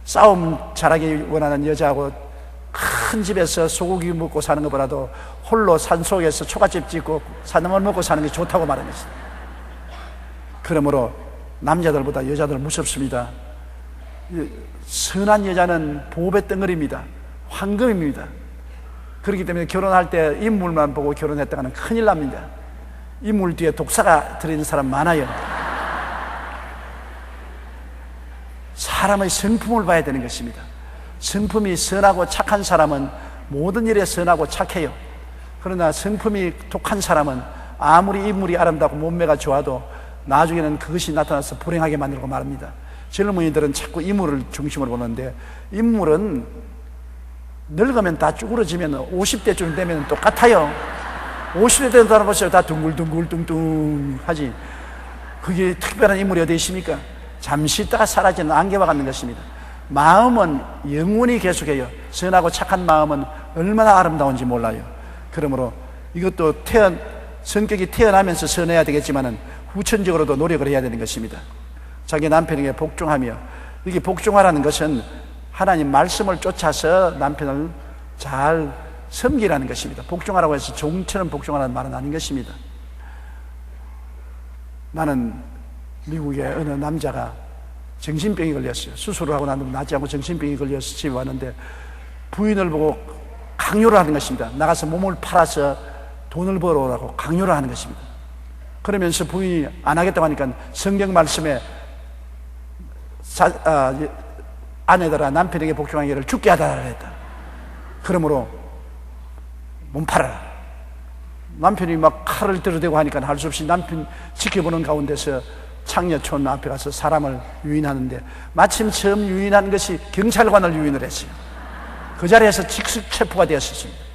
싸움 잘하기 원하는 여자하고 큰 집에서 소고기 먹고 사는 것보다도 홀로 산속에서 초가집 짓고 사람을 먹고 사는 게 좋다고 말하는 것입니다. 그러므로 남자들보다 여자들 무섭습니다. 선한 여자는 보배 덩어리입니다. 황금입니다. 그렇기 때문에 결혼할 때 인물만 보고 결혼했다가는 큰일 납니다. 인물 뒤에 독사가 들어있는 사람 많아요. 사람의 성품을 봐야 되는 것입니다. 성품이 선하고 착한 사람은 모든 일에 선하고 착해요. 그러나 성품이 독한 사람은 아무리 인물이 아름답고 몸매가 좋아도 나중에는 그것이 나타나서 불행하게 만들고 말합니다. 젊은이들은 자꾸 인물을 중심으로 보는데, 인물은 늙으면 다 쭈그러지면 50대쯤 되면 똑같아요. 50대 되는 사람 보세요. 다 둥글둥글 뚱뚱 하지. 그게 특별한 인물이 어디 있습니까? 잠시 있다가 사라지는 안개와 같는 것입니다. 마음은 영원히 계속해요. 선하고 착한 마음은 얼마나 아름다운지 몰라요. 그러므로 이것도 성격이 태어나면서 선해야 되겠지만은 후천적으로도 노력을 해야 되는 것입니다. 자기 남편에게 복종하며, 이게 복종하라는 것은 하나님 말씀을 쫓아서 남편을 잘 섬기라는 것입니다. 복종하라고 해서 종처럼 복종하라는 말은 아닌 것입니다. 나는 미국의 어느 남자가 정신병이 걸렸어요. 수술을 하고 난 뒤에 낫지 않고 정신병이 걸려서 집에 왔는데, 부인을 보고 강요를 하는 것입니다. 나가서 몸을 팔아서 돈을 벌어오라고 강요를 하는 것입니다. 그러면서 부인이 안 하겠다고 하니까 성경 말씀에 아내들아 남편에게 복종하기를 죽게 하다라 했다. 그러므로 몸 팔아라. 남편이 막 칼을 들어대고 하니까 할 수 없이 남편 지켜보는 가운데서 창녀촌 앞에 가서 사람을 유인하는데, 마침 처음 유인한 것이 경찰관을 유인을 했어요. 그 자리에서 즉석 체포가 되었습니다.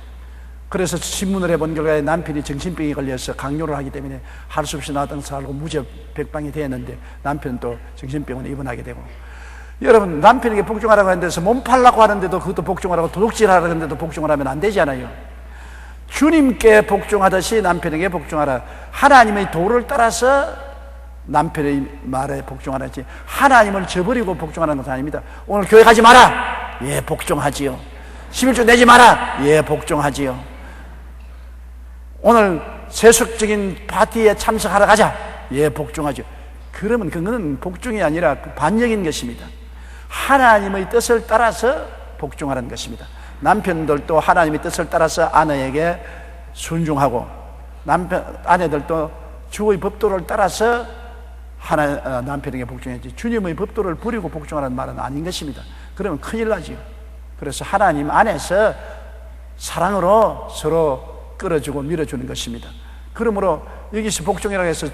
그래서 신문을 해본 결과에 남편이 정신병에 걸려서 강요를 하기 때문에 할 수 없이 나왔던 살고 무죄 백방이 되었는데, 남편은 또 정신병원에 입원하게 되고. 여러분, 남편에게 복종하라고 하는 데서 몸 팔라고 하는데도 그것도 복종하라고, 도둑질하라고 하는데도 복종을 하면 안 되잖아요. 주님께 복종하듯이 남편에게 복종하라. 하나님의 도를 따라서 남편의 말에 복종하라지 하나님을 저버리고 복종하는 것은 아닙니다. 오늘 교회 가지 마라. 예, 복종하지요. 11조 내지 마라. 예, 복종하지요. 오늘 세속적인 파티에 참석하러 가자. 예, 복종하죠. 그러면 그거는 복종이 아니라 반역인 것입니다. 하나님의 뜻을 따라서 복종하라는 것입니다. 남편들도 하나님의 뜻을 따라서 아내에게 순종하고 아내들도 주의 법도를 따라서 남편에게 복종했지 주님의 법도를 버리고 복종하라는 말은 아닌 것입니다. 그러면 큰일 나지요. 그래서 하나님 안에서 사랑으로 서로 끌어주고 밀어주는 것입니다. 그러므로 여기서 복종이라고 해서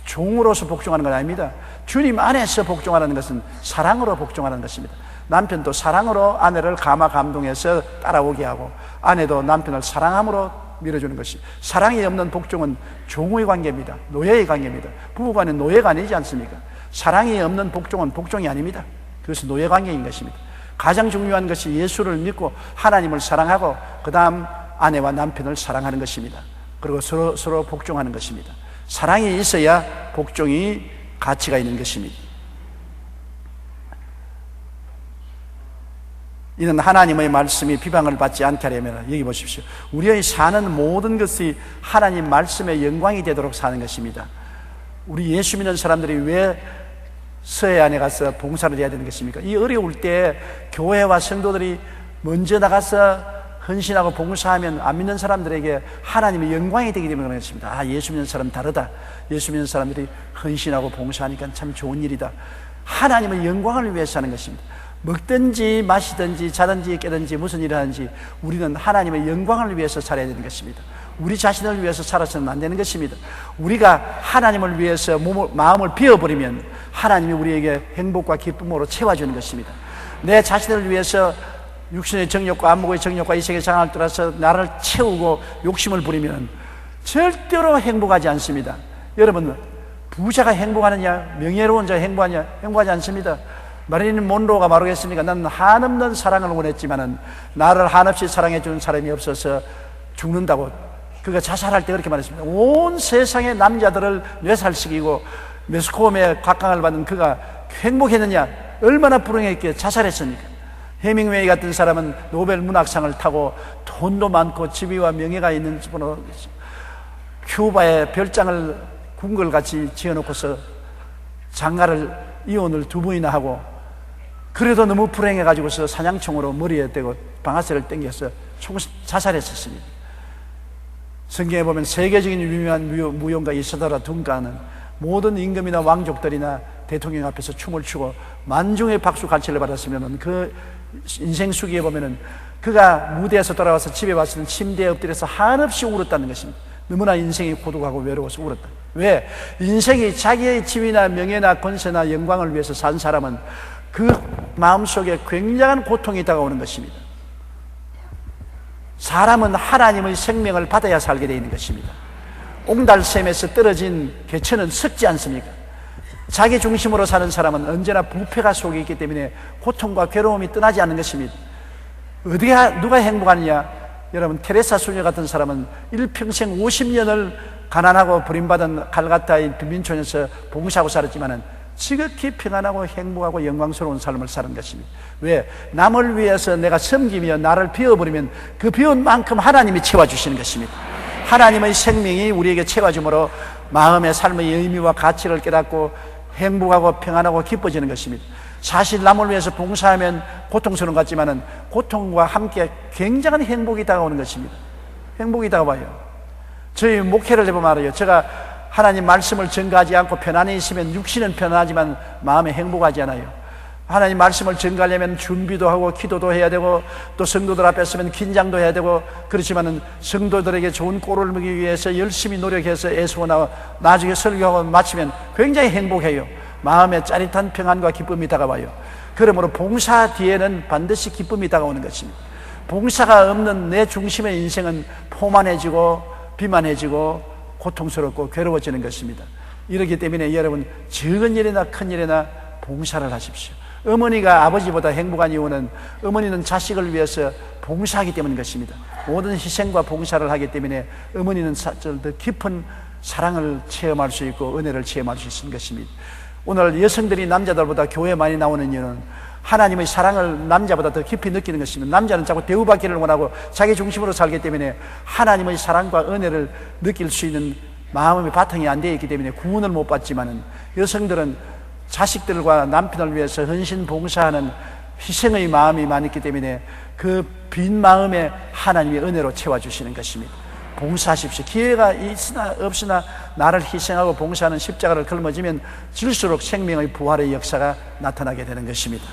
종으로서 복종하는 건 아닙니다. 주님 안에서 복종하는 것은 사랑으로 복종하는 것입니다. 남편도 사랑으로 아내를 감동해서 따라오게 하고 아내도 남편을 사랑함으로 밀어주는 것이, 사랑이 없는 복종은 종의 관계입니다. 노예의 관계입니다. 부부간은 노예가 아니지 않습니까? 사랑이 없는 복종은 복종이 아닙니다. 그것은 노예 관계인 것입니다. 가장 중요한 것이 예수를 믿고 하나님을 사랑하고 그 다음 아내와 남편을 사랑하는 것입니다. 그리고 서로 복종하는 것입니다. 사랑이 있어야 복종이 가치가 있는 것입니다. 이는 하나님의 말씀이 비방을 받지 않게 하려면, 여기 보십시오. 우리의 사는 모든 것이 하나님 말씀의 영광이 되도록 사는 것입니다. 우리 예수 믿는 사람들이 왜 서해안에 가서 봉사를 해야 되는 것입니까? 이 어려울 때 교회와 성도들이 먼저 나가서 헌신하고 봉사하면 안 믿는 사람들에게 하나님의 영광이 되기 때문에 그런 것입니다. 예수 믿는 사람 다르다. 예수 믿는 사람들이 헌신하고 봉사하니까 참 좋은 일이다. 하나님의 영광을 위해서 하는 것입니다. 먹든지 마시든지 자든지 깨든지 무슨 일을 하든지 우리는 하나님의 영광을 위해서 살아야 되는 것입니다. 우리 자신을 위해서 살아서는 안 되는 것입니다. 우리가 하나님을 위해서 마음을 비워버리면 하나님이 우리에게 행복과 기쁨으로 채워주는 것입니다. 내 자신을 위해서 육신의 정욕과 안목의 정욕과 이생의 장을 따라서 나를 채우고 욕심을 부리면 절대로 행복하지 않습니다. 여러분, 부자가 행복하느냐, 명예로운 자가 행복하냐? 행복하지 않습니다. 마릴린 몬로가 말하겠습니까? 나는 한없는 사랑을 원했지만은 나를 한없이 사랑해주는 사람이 없어서 죽는다고. 그가 자살할 때 그렇게 말했습니다. 온 세상의 남자들을 뇌살시키고 메스코움의 각광을 받는 그가 행복했느냐? 얼마나 불행했기에 자살했습니까? 해밍웨이 같은 사람은 노벨 문학상을 타고 돈도 많고 지위와 명예가 있는 분으로 큐바에 별장을 궁궐같이 지어놓고서 장가를 이혼을 2번이나 하고, 그래도 너무 불행해가지고서 사냥총으로 머리에 대고 방아쇠를 당겨서 자살했었습니다. 성경에 보면 세계적인 유명한 무용가 이사도라 둔가는 모든 임금이나 왕족들이나 대통령 앞에서 춤을 추고 만중의 박수 갈채를 받았으면 그 인생 수기에 보면은 그가 무대에서 돌아와서 집에 왔을 때 침대에 엎드려서 한없이 울었다는 것입니다. 너무나 인생이 고독하고 외로워서 울었다. 왜? 인생이 자기의 지위나 명예나 권세나 영광을 위해서 산 사람은 그 마음속에 굉장한 고통이 다가오는 것입니다. 사람은 하나님의 생명을 받아야 살게 되어 있는 것입니다. 옹달샘에서 떨어진 개천은 썩지 않습니까? 자기 중심으로 사는 사람은 언제나 부패가 속에 있기 때문에 고통과 괴로움이 떠나지 않는 것입니다. 누가 행복하느냐? 여러분, 테레사 수녀 같은 사람은 일평생 50년을 가난하고 버림받은 갈가타의 빈민촌에서 봉사하고 살았지만은 지극히 평안하고 행복하고 영광스러운 삶을 사는 것입니다. 왜? 남을 위해서 내가 섬기며 나를 비워버리면 그 비운 만큼 하나님이 채워주시는 것입니다. 하나님의 생명이 우리에게 채워주므로 마음의 삶의 의미와 가치를 깨닫고 행복하고 평안하고 기뻐지는 것입니다. 사실 남을 위해서 봉사하면 고통스러운 것 같지만은 고통과 함께 굉장한 행복이 다가오는 것입니다. 행복이 다가와요. 저희 목회를 해보면 알아요. 제가 하나님 말씀을 전가하지 않고 편안히 있으면 육신은 편안하지만 마음에 행복하지 않아요. 하나님 말씀을 전가하려면 준비도 하고 기도도 해야 되고 또 성도들 앞에 서면 긴장도 해야 되고, 그렇지만은 성도들에게 좋은 꼴을 먹기 위해서 열심히 노력해서 애쓰고 나중에 설교하고 마치면 굉장히 행복해요. 마음에 짜릿한 평안과 기쁨이 다가와요. 그러므로 봉사 뒤에는 반드시 기쁨이 다가오는 것입니다. 봉사가 없는 내 중심의 인생은 포만해지고 비만해지고 고통스럽고 괴로워지는 것입니다. 이렇기 때문에 여러분, 적은 일이나 큰 일이나 봉사를 하십시오. 어머니가 아버지보다 행복한 이유는 어머니는 자식을 위해서 봉사하기 때문인 것입니다. 모든 희생과 봉사를 하기 때문에 어머니는 더 깊은 사랑을 체험할 수 있고 은혜를 체험할 수 있는 것입니다. 오늘 여성들이 남자들보다 교회에 많이 나오는 이유는 하나님의 사랑을 남자보다 더 깊이 느끼는 것입니다. 남자는 자꾸 대우받기를 원하고 자기 중심으로 살기 때문에 하나님의 사랑과 은혜를 느낄 수 있는 마음의 바탕이 안 되어 있기 때문에 구원을 못 받지만은, 여성들은 자식들과 남편을 위해서 헌신 봉사하는 희생의 마음이 많기 때문에 그 빈 마음에 하나님의 은혜로 채워주시는 것입니다. 봉사하십시오. 기회가 있으나 없으나 나를 희생하고 봉사하는 십자가를 걸머지면 질수록 생명의 부활의 역사가 나타나게 되는 것입니다.